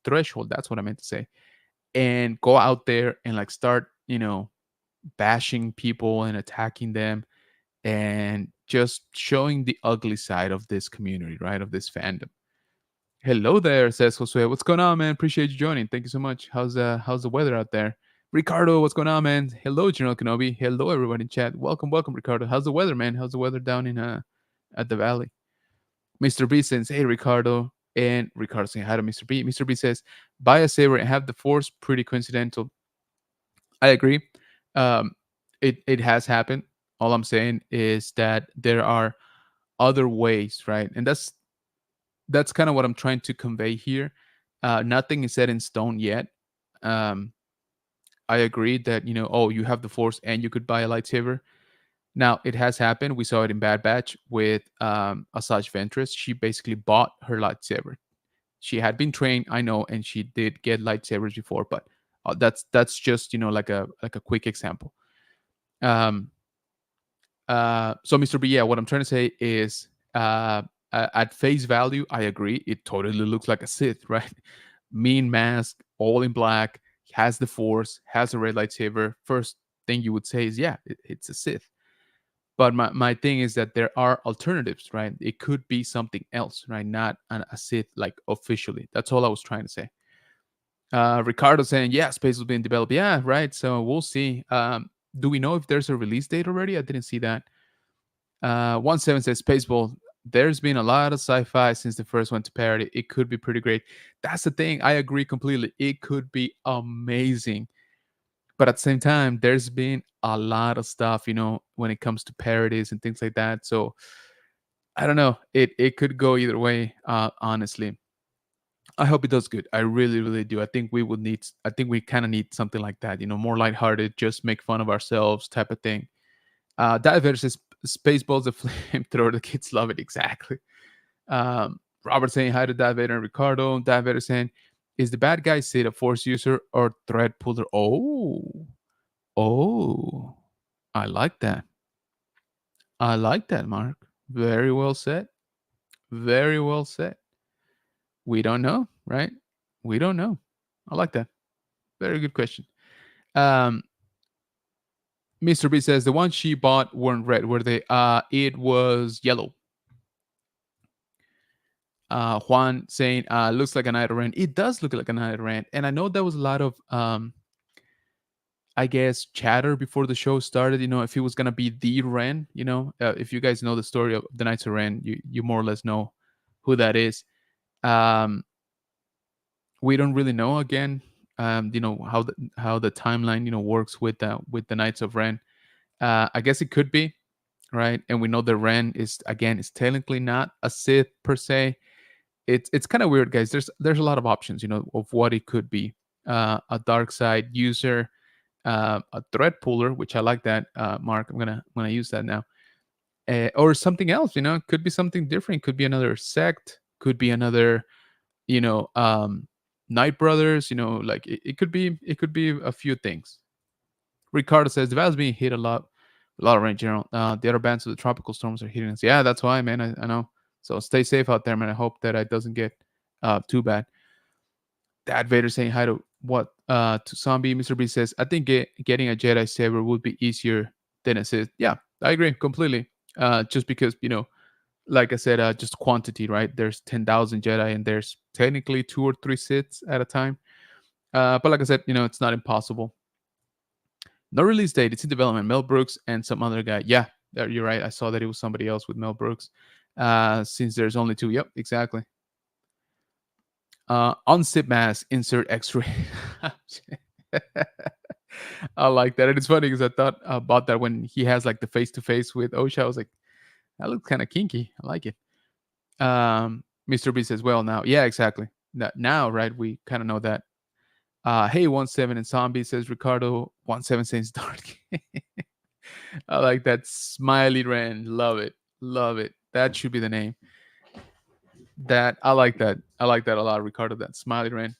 threshold. That's what I meant to say. And go out there and like start, bashing people and attacking them and just showing the ugly side of this community, right? Of this fandom. Hello there, says Josue. What's going on, man? Appreciate you joining. Thank you so much. How's the weather out there? Ricardo, what's going on, man? Hello, General Kenobi. Hello, everybody in chat. Welcome, Ricardo. How's the weather, man? How's the weather down in at the valley? Mr. B says, hey, Ricardo. And Ricardo saying hi to Mr. B. Mr. B says, buy a saber and have the force. Pretty coincidental. I agree. Um, it has happened. All I'm saying is that there are other ways, right? And that's kind of what I'm trying to convey here. Nothing is set in stone yet. Um, I agree that oh, you have the force and you could buy a lightsaber. Now it has happened. We saw it in Bad Batch with Asajj Ventress. She basically bought her lightsaber. She had been trained, I know, and she did get lightsabers before, but That's just like a quick example. Um, so Mr. B, yeah, what I'm trying to say is, at face value, I agree. It totally looks like a Sith, right? Mean mask, all in black, has the Force, has a red lightsaber. First thing you would say is, yeah, it's a Sith. But my thing is that there are alternatives, right? It could be something else, right? Not a Sith, like officially. That's all I was trying to say. Ricardo saying, yeah, space was being developed. Yeah, right. So we'll see. Do we know if there's a release date already? I didn't see that. 17 says Spaceball. There's been a lot of sci-fi since the first one to parody. It could be pretty great. That's the thing. I agree completely. It could be amazing. But at the same time, there's been a lot of stuff, when it comes to parodies and things like that. So I don't know. It could go either way, honestly. I hope it does good. I really, really do. I think we kind of need something like that, more lighthearted, just make fun of ourselves type of thing. Diver says Spaceballs a flamethrower. The kids love it. Exactly. Robert saying hi to Darth Vader and Ricardo. Darth Vader saying, is the bad guy Sid a force user or thread puller? Oh, I like that. I like that, Mark. Very well said. Very well said. We don't know, right? We don't know. I like that. Very good question. Um, Mr. B says the ones she bought weren't red, were they? It was yellow. Juan saying, looks like an Night Ren. It does look like an Night Ren. And I know there was a lot of, I guess, chatter before the show started, if it was going to be the Ren, if you guys know the story of the Knights of Ren, you more or less know who that is. Um, we don't really know again, how the timeline, works with the Knights of Ren. I guess it could be, right? And we know the Ren is technically not a Sith per se. It's kind of weird, guys. There's a lot of options, of what it could be. A dark side user, a thread puller, which I like that. Mark, I'm gonna use that now. Or something else, it could be something different. Could be another sect. Could be another, Night Brothers. Like it could be a few things. Ricardo says the Valley's being hit a lot of rain, general. The other bands of the tropical storms are hitting us. Yeah, that's why, man. I know. So stay safe out there, man. I hope that it doesn't get too bad. Dad Vader saying hi to Zombie. Mr. B says, I think getting a Jedi saber would be easier than a Sith. Yeah, I agree completely. Just because, like I said, just quantity, right? There's 10,000 Jedi and there's technically 2 or 3 Siths at a time. But like I said, it's not impossible. No release date. It's in development. Mel Brooks and some other guy. Yeah, you're right. I saw that it was somebody else with Mel Brooks. Since there's only 2. Yep, exactly. Unzip mask, insert X-ray. I like that. And it's funny because I thought about that when he has like the face-to-face with Osha. I was like, that looks kind of kinky. I like it. Mr. B says, well, now. Yeah, exactly. Now, right, we kind of know that. Hey, 17 and Zombie says Ricardo. 17 says dark. I like that. Smiley Ren. Love it. Love it. That should be the name. That I like that. I like that a lot, Ricardo. That Smiley Ren.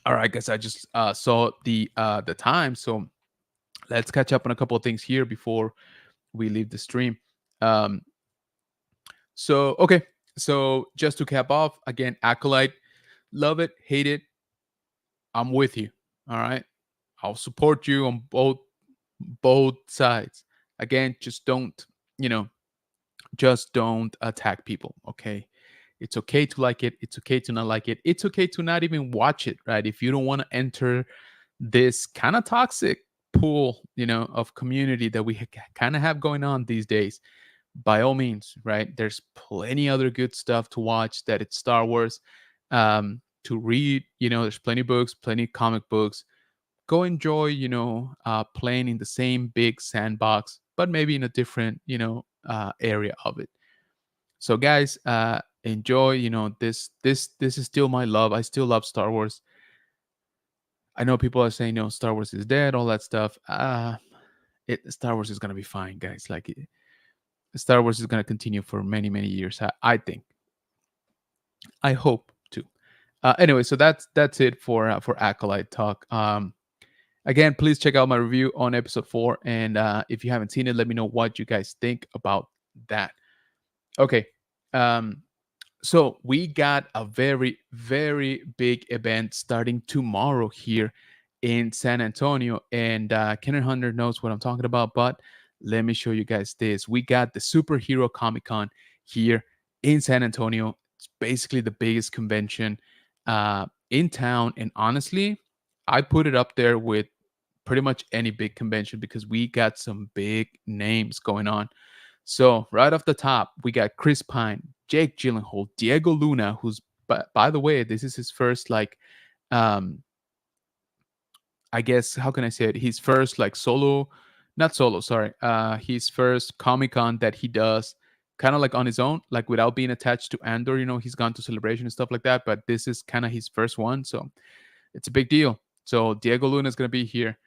All right, guys. I just saw the time, so let's catch up on a couple of things here before we leave the stream. Um, so okay, so just to cap off again, Acolyte, love it, hate it. I'm with you. All right, I'll support you on both sides. Again, just don't attack people. Okay, it's okay to like it. It's okay to not like it. It's okay to not even watch it. Right? If you don't want to enter this kind of toxic pool, of community that we kind of have going on these days, by all means, right? There's plenty other good stuff to watch that it's Star Wars, to read. There's plenty of books, plenty of comic books. Go enjoy, playing in the same big sandbox, but maybe in a different, area of it. So, guys, enjoy. This is still my love. I still love Star Wars. I know people are saying, no, Star Wars is dead, all that stuff. Star Wars is gonna be fine, guys. Like, Star Wars is gonna continue for many, many years. I think. I hope to. Anyway, so that's it for Acolyte Talk. Again, please check out my review on episode 4, and if you haven't seen it, let me know what you guys think about that. Okay. Um, so we got a very, very big event starting tomorrow here in San Antonio, and Kenner Hunter knows what I'm talking about. But let me show you guys this. We got the Superhero Comic Con here in San Antonio. It's basically the biggest convention in town, and honestly, I put it up there with pretty much any big convention because we got some big names going on. So right off the top, we got Chris Pine, Jake Gyllenhaal, Diego Luna, who's by the way, this is his first like um I guess how can I say it? His first like solo, not solo, sorry. His first Comic Con that he does kind of like on his own, like without being attached to Andor, he's gone to Celebration and stuff like that, but this is kind of his first one, so it's a big deal. So Diego Luna is going to be here,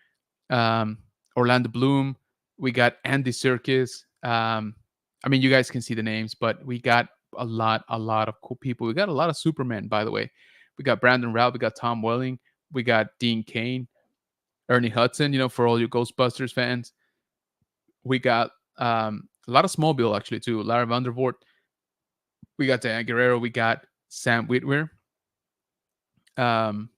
um, Orlando Bloom. We got Andy Serkis. I mean, you guys can see the names, but we got a lot of cool people. We got a lot of Superman, by the way. We got Brandon Routh. We got Tom Welling. We got Dean Kane, Ernie Hudson. For all you Ghostbusters fans. We got a lot of Smallville actually too. Lara Vandervoort. We got Diane Guerrero. We got Sam Witwer. Um,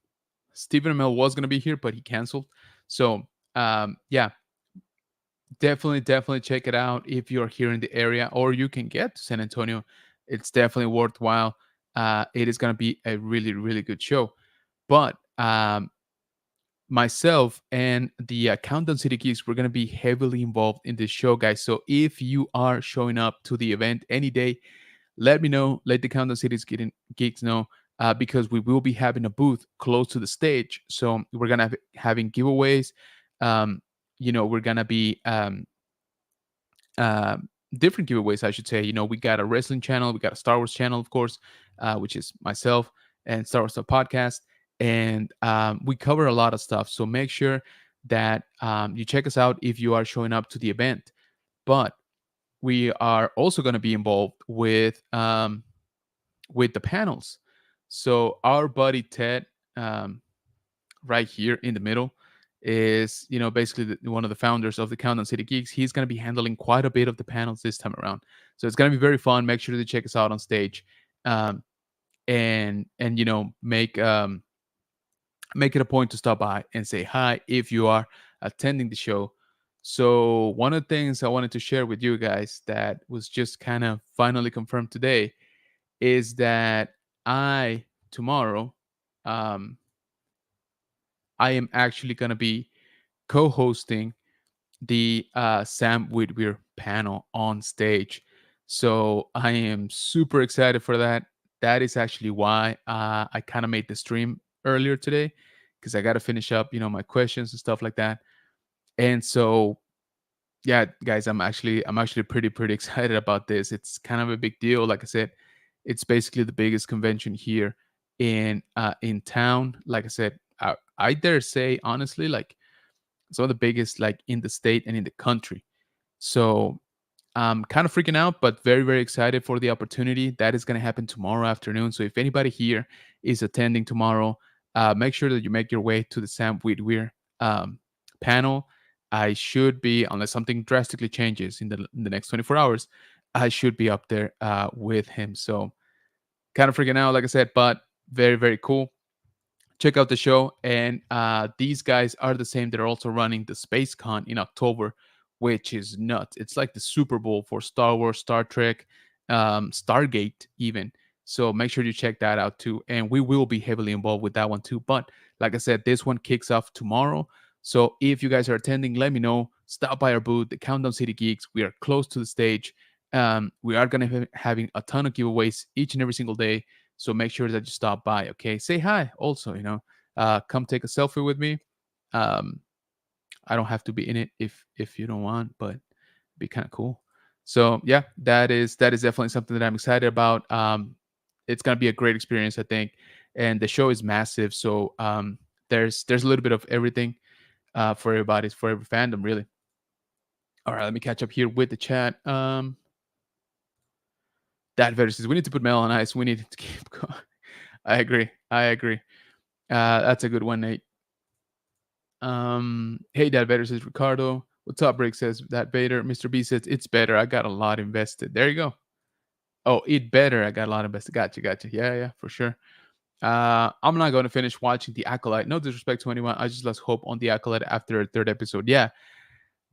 Stephen Amell was gonna be here, but he canceled. So yeah, definitely check it out if you're here in the area or you can get to San Antonio. It's definitely worthwhile. It is going to be a really, really good show. But myself and the Countdown City Geeks, we're going to be heavily involved in this show, guys. So if you are showing up to the event any day, let me know. Let the Countdown Cities Geeks know. Because we will be having a booth close to the stage. So we're going to having giveaways. Um, we're going to be uh, different giveaways, I should say. We got a wrestling channel, we got a Star Wars channel, of course, which is myself and Star Wars Stuff Podcast, and we cover a lot of stuff. So make sure that you check us out if you are showing up to the event. But we are also going to be involved with the panels. So our buddy Ted, um, right here in the middle, is basically one of the founders of the Countdown City Geeks. He's going to be handling quite a bit of the panels this time around, so it's going to be very fun. Make sure to check us out on stage, um, and make it a point to stop by and say hi if you are attending the show. So one of the things I wanted to share with you guys that was just kind of finally confirmed today is that I tomorrow, um, I am actually going to be co-hosting the Sam Witwer panel on stage. So I am super excited for that. That is actually why I kind of made the stream earlier today, because I got to finish up, my questions and stuff like that. And so, yeah, guys, I'm actually pretty excited about this. It's kind of a big deal. Like I said, it's basically the biggest convention here in town. Like I said, I dare say honestly, like some of the biggest like in the state and in the country. So I'm kind of freaking out, but very, very excited for the opportunity. That is going to happen tomorrow afternoon. So if anybody here is attending tomorrow, make sure that you make your way to the Sam Witwer panel. I should be, unless something drastically changes in the next 24 hours, I should be up there with him. So kind of freaking out, like I said, but very, very cool. Check out the show. And these guys are the same. They're also running the Space Con in October, which is nuts. It's like the Super Bowl for Star Wars, Star Trek, Stargate, even. So make sure you check that out too. And we will be heavily involved with that one too. But like I said, this one kicks off tomorrow. So if you guys are attending, let me know. Stop by our booth, the Countdown City Geeks. We are close to the stage. We are going to be having a ton of giveaways each and every single day. So make sure that you stop by. Okay, say hi. Also, come take a selfie with me. Um, I don't have to be in it if you don't want, but it'd be kind of cool. So yeah, that is definitely something that I'm excited about. It's gonna be a great experience, I think, and the show is massive. So there's a little bit of everything for everybody, for every fandom, really. All right, let me catch up here with the chat. That versus we need to put Mel on ice. We need to keep going. I agree. I agree. That's a good one, Nate. Hey, that Vader says Ricardo. What's up, Rick says that Vader. Mr. B says it's better. I got a lot invested. There you go. Oh, it better. I got a lot invested. Gotcha, gotcha. Yeah, yeah, for sure. I'm not going to finish watching the Acolyte. No disrespect to anyone. I just lost hope on the Acolyte after a third episode. Yeah,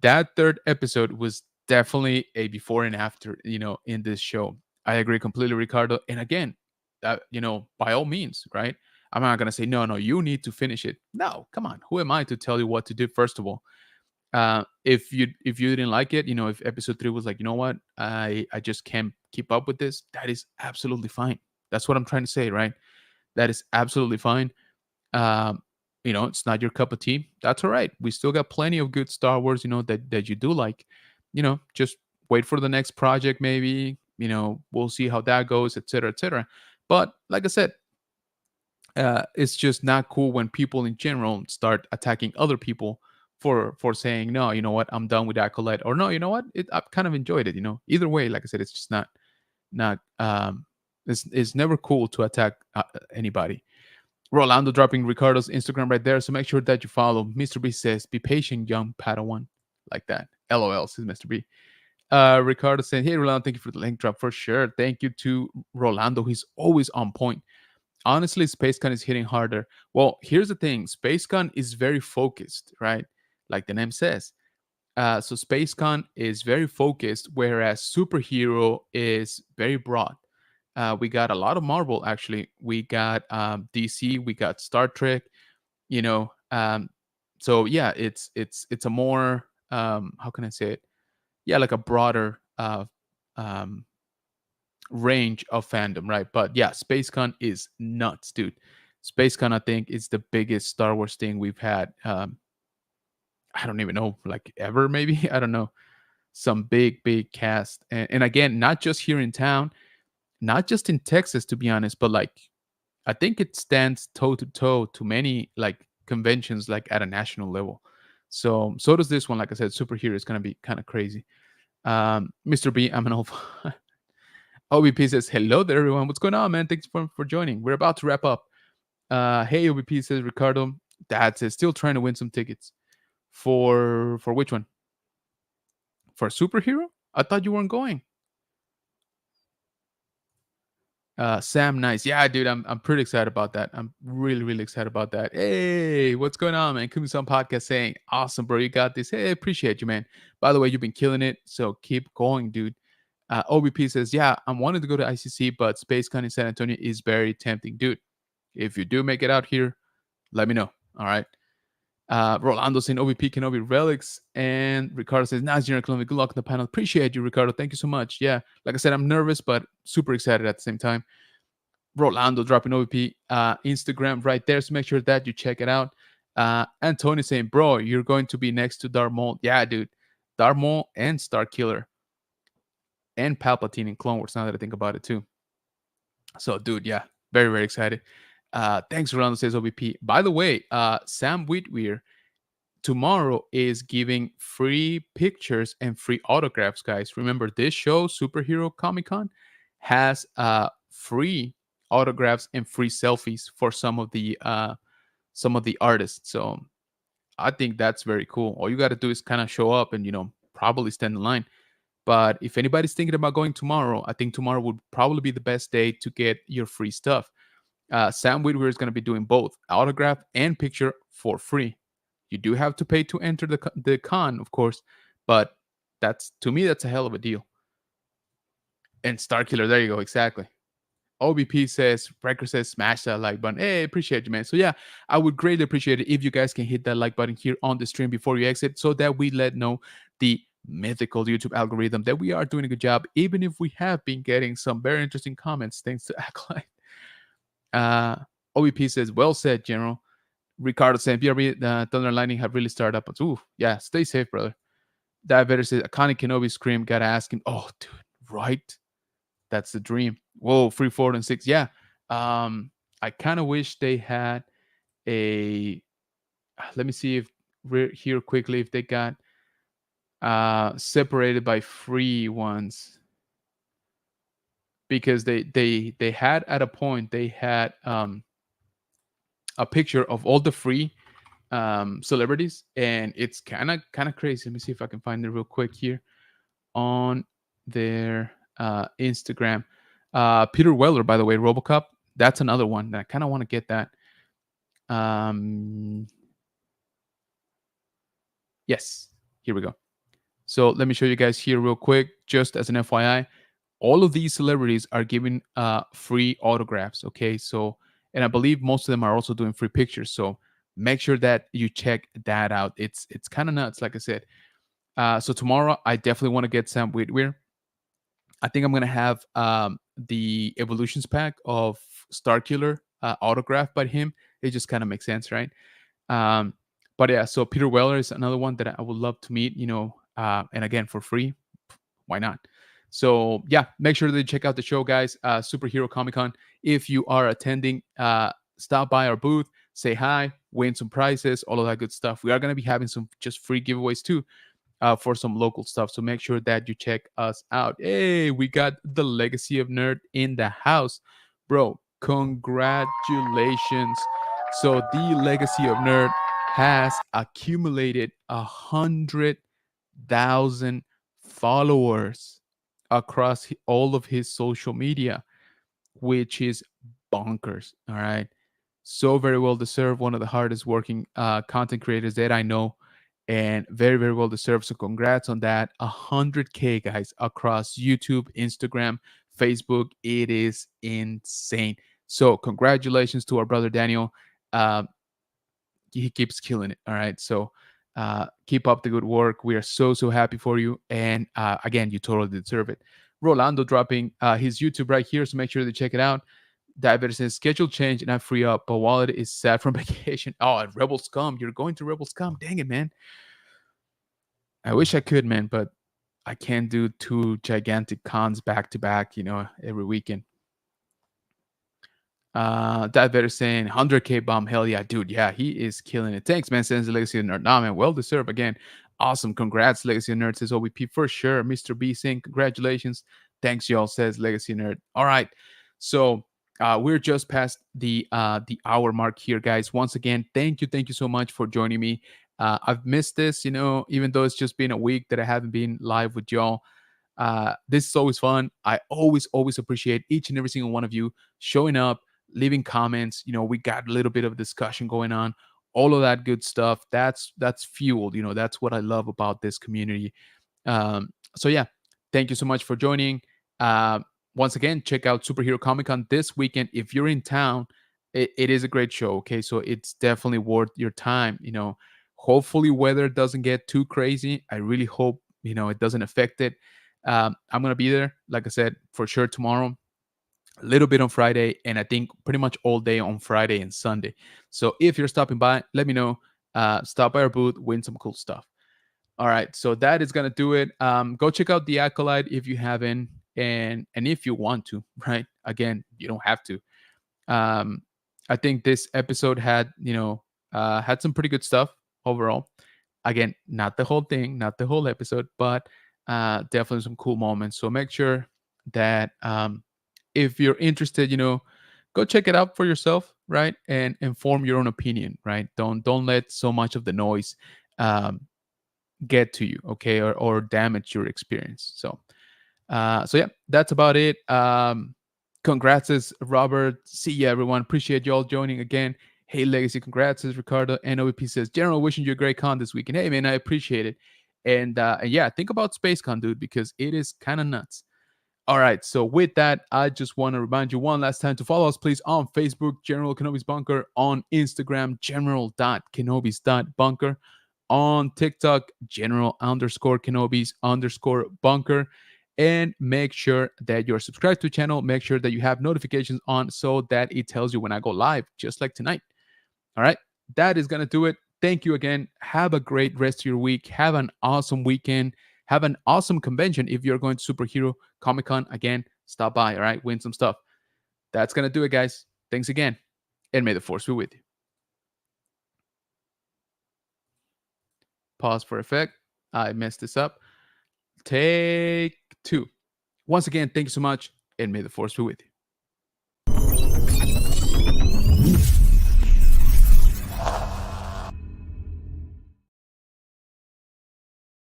that third episode was definitely a before and after. In this show, I agree completely, Ricardo. And again, by all means, right? I'm not gonna say no, no. You need to finish it. No, come on. Who am I to tell you what to do? First of all, if you didn't like it, if episode 3 was like, you know what, I just can't keep up with this, that is absolutely fine. That's what I'm trying to say, right? That is absolutely fine. um it's not your cup of tea. That's all right. We still got plenty of good Star Wars, that you do like. Just wait for the next project, maybe. We'll see how that goes, etc., etc. But like I said, it's just not cool when people in general start attacking other people for saying no. You know what? I'm done with Acolyte, or no. You know what? I've kind of enjoyed it. Either way, like I said, it's just not. It's never cool to attack anybody. Rolando dropping Ricardo's Instagram right there, so make sure that you follow. Mr. B says, "Be patient, young Padawan," like that. LOL, says Mr. B. Ricardo saying, "Hey, Rolando, thank you for the link drop for sure. Thank you to Rolando. He's always on point. Honestly, SpaceCon is hitting harder." Well, here's the thing: SpaceCon is very focused, right? Like the name says. So SpaceCon is very focused, whereas Superhero is very broad. We got a lot of Marvel, actually. We got DC. We got Star Trek. You know, so yeah, it's a more how can I say it? Yeah, like a broader um, range of fandom, right? But yeah, SpaceCon is nuts, dude. SpaceCon, I think, is the biggest Star Wars thing we've had. I don't even know, like ever, maybe. I don't know. Some big cast, and again, not just here in town, not just in Texas, to be honest, but like I think it stands toe to toe to many like conventions, like at a national level. So does this one. Like I said, Superhero is gonna be kind of crazy. Mr. B, I'm an old OBP says, hello there, everyone. What's going on, man? Thanks for joining. We're about to wrap up. Hey, OBP says, Ricardo, that's it. Still trying to win some tickets. For which one? For Superhero? I thought you weren't going. Sam Nice. Yeah, dude, I'm pretty excited about that. I'm really excited about that. Hey, what's going on, man? Kumi-san podcast saying, awesome, bro. You got this. Hey, appreciate you, man. By the way, you've been killing it. So keep going, dude. OBP says, yeah, I'm wanting to go to ICC, but SpaceCon in San Antonio is very tempting. Dude, if you do make it out here, let me know. All right. Rolando saying OBP Kenobi relics. And Ricardo says, nice, General Columbia. Good luck in the panel. Appreciate you, Ricardo. Thank you so much. Yeah. Like I said, I'm nervous, but super excited at the same time. Rolando dropping OVP Instagram right there. So make sure that you check it out. And Tony saying, bro, you're going to be next to Darth Maul. Yeah, dude. Darth Maul and Star Killer and Palpatine in Clone Wars, now that I think about it too. So, dude, yeah, very excited. Thanks, Rolando, says OVP. By the way, Sam Witwer tomorrow is giving free pictures and free autographs, guys. Remember, this show, Superhero Comic Con, has free autographs and free selfies for some of the artists. So I think that's very cool. All you got to do is kind of show up and probably stand in line. But if anybody's thinking about going tomorrow, I think tomorrow would probably be the best day to get your free stuff. Sam Witwer is going to be doing both autograph and picture for free. You do have to pay to enter the con, of course, but that's, to me, that's a hell of a deal. And Starkiller, there you go, exactly. OBP says, Brecker says, smash that like button. Hey, appreciate you, man. So yeah, I would greatly appreciate it if you guys can hit that like button here on the stream before you exit, so that we let know the mythical YouTube algorithm that we are doing a good job, even if we have been getting some very interesting comments thanks to Acolyte. OBP says, well said, General. Ricardo saying, BRB, Thunder and Lightning have really started up. Ooh, yeah, stay safe, brother. Diabetes says, Iconic Kenobi scream, gotta ask him. Oh, dude, right? That's the dream. Whoa, free forward and 6. Yeah. I kind of wish they had a. Let me see if we're here quickly if they got separated by free ones. because they had at a point they had a picture of all the free celebrities, and it's kind of crazy. Let me see if I can find it real quick here on their Instagram. Peter Weller, by the way, RoboCop. That's another one that I kind of want to get that. Um, yes, here we go. So let me show you guys here real quick, just as an FYI. All of these celebrities are giving free autographs. Okay, so and I believe most of them are also doing free pictures. So make sure that you check that out. It's kind of nuts, like I said. So tomorrow, I definitely want to get Sam Witwer. I think I'm gonna have the Evolutions pack of Starkiller autographed by him. It just kind of makes sense, right? Um, but yeah, so Peter Weller is another one that I would love to meet. And again for free, why not? So yeah, make sure that you check out the show, guys. Superhero Comic Con. If you are attending, stop by our booth, say hi, win some prizes, all of that good stuff. We are gonna be having some just free giveaways too for some local stuff. So make sure that you check us out. Hey, we got the Legacy of Nerd in the house, bro. Congratulations. So the Legacy of Nerd has accumulated 100,000 followers across all of his social media, which is bonkers. All right. So very well deserved. One of the hardest working content creators that I know, and very, very well deserved. So congrats on that. 100K, guys, across YouTube, Instagram, Facebook. It is insane. So congratulations to our brother Daniel. Uh, he keeps killing it. All right. So keep up the good work. We are so, so happy for you. And again, you totally deserve it. Rolando dropping his YouTube right here. So make sure to check it out. Diabetes says schedule change and I free up, but wallet is sad from vacation. Oh, Rebel Scum. You're going to Rebel Scum. Dang it, man. I wish I could, man, but I can't do two gigantic cons back to back, every weekend. That better saying 100K bomb. Hell yeah, dude. Yeah, he is killing it. Thanks, man. Sends the Legacy of Nerd. Nah, man, well deserved again. Awesome. Congrats, Legacy of Nerd, says OBP for sure. Mr. B saying congratulations. Thanks, y'all, says Legacy Nerd. All right. So we're just past the hour mark here, guys. Once again, thank you so much for joining me. I've missed this, even though it's just been a week that I haven't been live with y'all. This is always fun. I always appreciate each and every single one of you showing up, leaving comments. We got a little bit of discussion going on, all of that good stuff. That's fueled. That's what I love about this community. So yeah, thank you so much for joining. Uh, Once again, check out Superhero Comic Con this weekend if you're in town. It is a great show. Okay, so it's definitely worth your time. Hopefully weather doesn't get too crazy. I really hope it doesn't affect it. I'm gonna be there, like I said, for sure tomorrow, a little bit on Friday, and I think pretty much all day on Friday and Sunday. So if you're stopping by, let me know. Stop by our booth, win some cool stuff. All right, so that is gonna do it. Go check out the Acolyte if you haven't, and if you want to, right? Again, you don't have to. Um, I think this episode had some pretty good stuff overall. Again, not the whole thing, not the whole episode, but definitely some cool moments. So make sure that if you're interested, go check it out for yourself, right? And form your own opinion, right? Don't let so much of the noise um, get to you, okay, or damage your experience. So yeah, that's about it. Congrats, is Robert. See ya, everyone. Appreciate y'all joining again. Hey, Legacy, congrats, is Ricardo. NOVP says, General, wishing you a great con this weekend. Hey, man, I appreciate it. And yeah, think about Space Con, dude, because it is kind of nuts. All right, so with that, I just want to remind you one last time to follow us, please, on Facebook, General Kenobi's Bunker, on Instagram, general.kenobis.bunker, on TikTok, general_Kenobis_bunker, and make sure that you're subscribed to the channel. Make sure that you have notifications on so that it tells you when I go live, just like tonight. All right, that is going to do it. Thank you again. Have a great rest of your week. Have an awesome weekend. Have an awesome convention. If you're going to Superhero Comic Con, again, stop by. All right, win some stuff. That's going to do it, guys. Thanks again. And may the force be with you. Pause for effect. I messed this up. Take two. Once again, thank you so much. and may the force be with you.